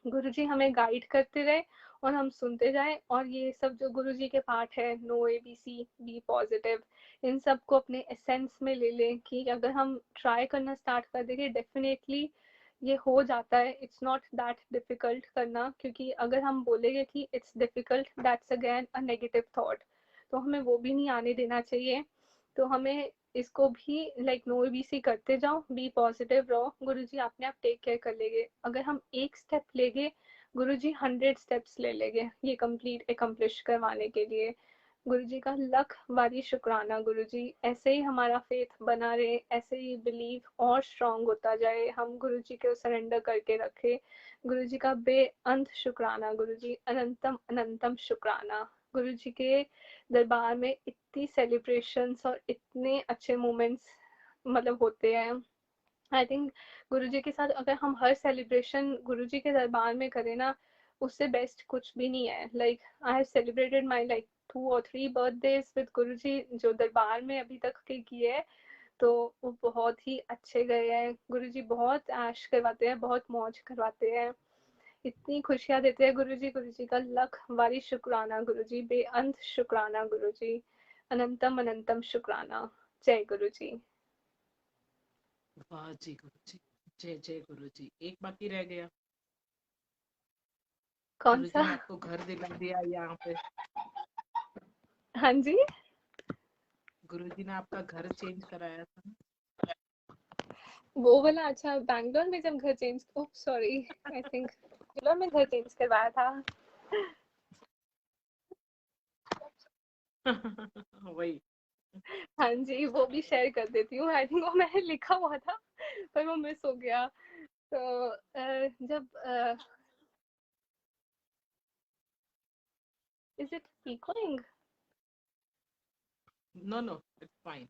गुरुजी हमें गाइड करते रहे और हम सुनते जाए, और ये सब जो गुरुजी के पाठ है, नो ABC, बी पॉजिटिव, इन सब को अपने एसेंस में ले लें, कि अगर हम ट्राई करना स्टार्ट कर देंगे डेफिनेटली ये हो जाता है। इट्स नॉट दैट डिफिकल्ट करना, क्योंकि अगर हम बोलेंगे कि it's difficult, that's again a negative thought, तो हमें वो भी नहीं आने देना चाहिए। तो हमें इसको भी लाइक नो बीसी करते जाओ, बी पॉजिटिव रहो, गुरुजी अपने आप टेक केयर कर लेंगे। अगर हम एक स्टेप लेंगे, गुरुजी 100 स्टेप्स ले लेंगे ये कंप्लीट एकम्प्लिश करवाने के लिए। गुरुजी का लख बारी शुक्राना गुरुजी, ऐसे ही हमारा फेथ बना रहे, ऐसे ही बिलीव और स्ट्रांग होता जाए, हम गुरुजी को सरेंडर करके रखे। गुरुजी का बेअंत शुक्राना गुरुजी, अनंतम अनंतम शुक्राना। गुरुजी के दरबार में इतनी सेलिब्रेशंस और इतने अच्छे मोमेंट्स मतलब होते हैं। आई थिंक गुरुजी के साथ अगर हम हर सेलिब्रेशन गुरुजी के दरबार में करें ना, उससे बेस्ट कुछ भी नहीं है। Like I have celebrated my like 2 or 3 birthdays with Guruji जो दरबार में अभी तक के किए हैं, तो वो बहुत ही अच्छे गए हैं। गुरुजी बहुत ऐश करवाते हैं, बहुत मौज करवाते हैं, इतनी खुशियां देते हैं गुरुजी। गुरुजी का लख बारी शुक्राना गुरुजी, बेअंत शुक्राना गुरुजी, अनंतम अनंतम शुक्राना। जय गुरुजी। वाह जी गुरुजी, जय जय गुरुजी। एक बाकी रह गया। कौन गुरुजी सा? ने आपको घर दिला दिया यहाँ पे। हाँ जी, गुरुजी ने आपका घर चेंज कराया था ना? वो वाला। अच्छा, बैंगलोर में जब घर change, oh sorry, I think Bangalore में घर चेंज करवाया था। वही। हाँ जी, वो भी शेयर कर देती हूँ। आई थिंक वो मैंने लिखा हुआ था पर वो मिस हो गया। तो जब is it echoing? No no, it's fine.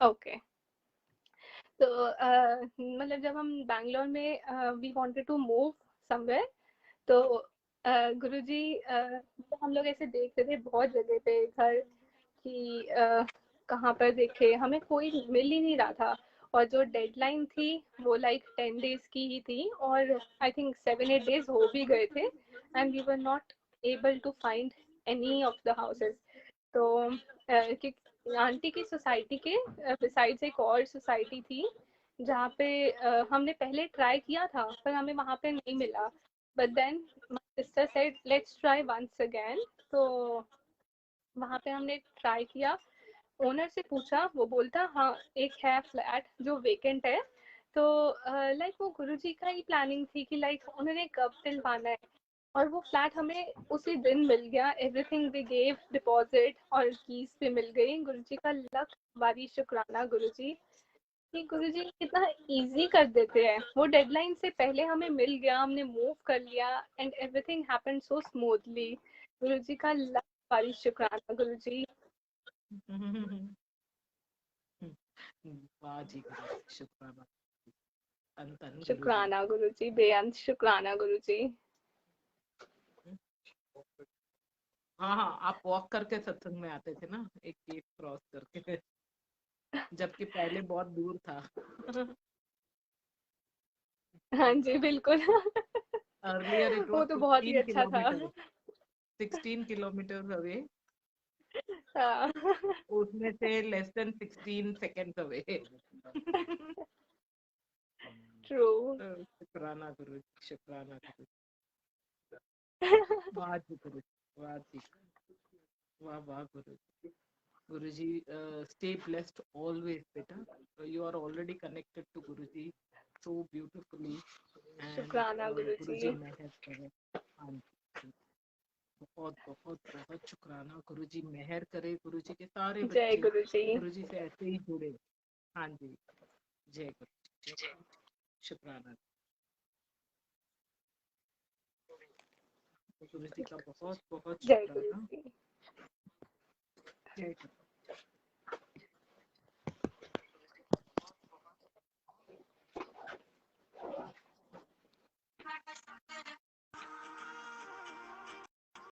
Okay. तो मतलब जब हम बैंगलोर में we wanted to move somewhere, तो गुरुजी तो हम लोग ऐसे देख रहे थे बहुत जगह पे घर, कि कहाँ पर देखे, हमें कोई मिल ही नहीं रहा था। और जो डेडलाइन थी वो लाइक 10 days की ही थी, और आई थिंक 7-8 days हो भी गए थे, and we were not able to find any of the houses. तो आंटी की सोसाइटी के बिसाइड्स एक और सोसाइटी थी जहाँ पे हमने पहले ट्राई किया था पर हमें वहाँ पे नहीं मिला। But then my sister said let's try once again. तो वहाँ पे हमने ट्राई किया, ओनर से पूछा, वो बोलता हाँ एक है फ्लैट जो वेकेंट है। तो लाइक वो गुरुजी का ही प्लानिंग थी कि लाइक उन्होंने कब दिलवाना है, और वो फ्लैट हमें उसी दिन मिल गया। एवरीथिंग वी गेव डिपॉजिट और कीज भी मिल गई। गुरुजी का लख बारी शुक्राना गुरुजी, कि गुरुजी कितना इजी कर देते हैं। वो डेडलाइन से पहले हमें मिल गया, हमने मूव कर लिया, and everything happened so smoothly. Guruji का लख बारी शुक्राना गुरुजी। वाह जी गुरुजी, शुक्राना। धन धन गुरुजी। शुक्राना गुरुजी, बेअंत शुक्राना गुरुजी। हाँ हाँ, आप वॉक करके सत्संग में आते थे ना, एक गेट क्रॉस करके, जबकि पहले बहुत दूर था। हाँ जी बिल्कुल। अर्लियर इट वो वाज तो बहुत ही 16 अच्छा था। किलोमीटर 16 किलोमीटर अवे, हाँ। उसमें से less than 16 seconds away. True. शुक्राना गुरु, शुक्राना गुरु। वाह जी गुरु, वाह जी, वाह वाह गुरु जी। गुरु जी, stay blessed always बेटा. You are already connected to Guru ji so beautifully and शुक्राना गुरु गुरु जी जी। मेहर करे. हाँ जी, बहुत बहुत बहुत शुक्राना. गुरु जी मेहर करे, गुरु जी के सारे जय बच्चे गुरु जी। गुरु जी से ऐसे ही जुड़े. हाँ जी, जय गुरु जी, शुक्राना. गुरु जी का बहुत बहुत जय गुरु शुक्राना. जी। जय गुरु.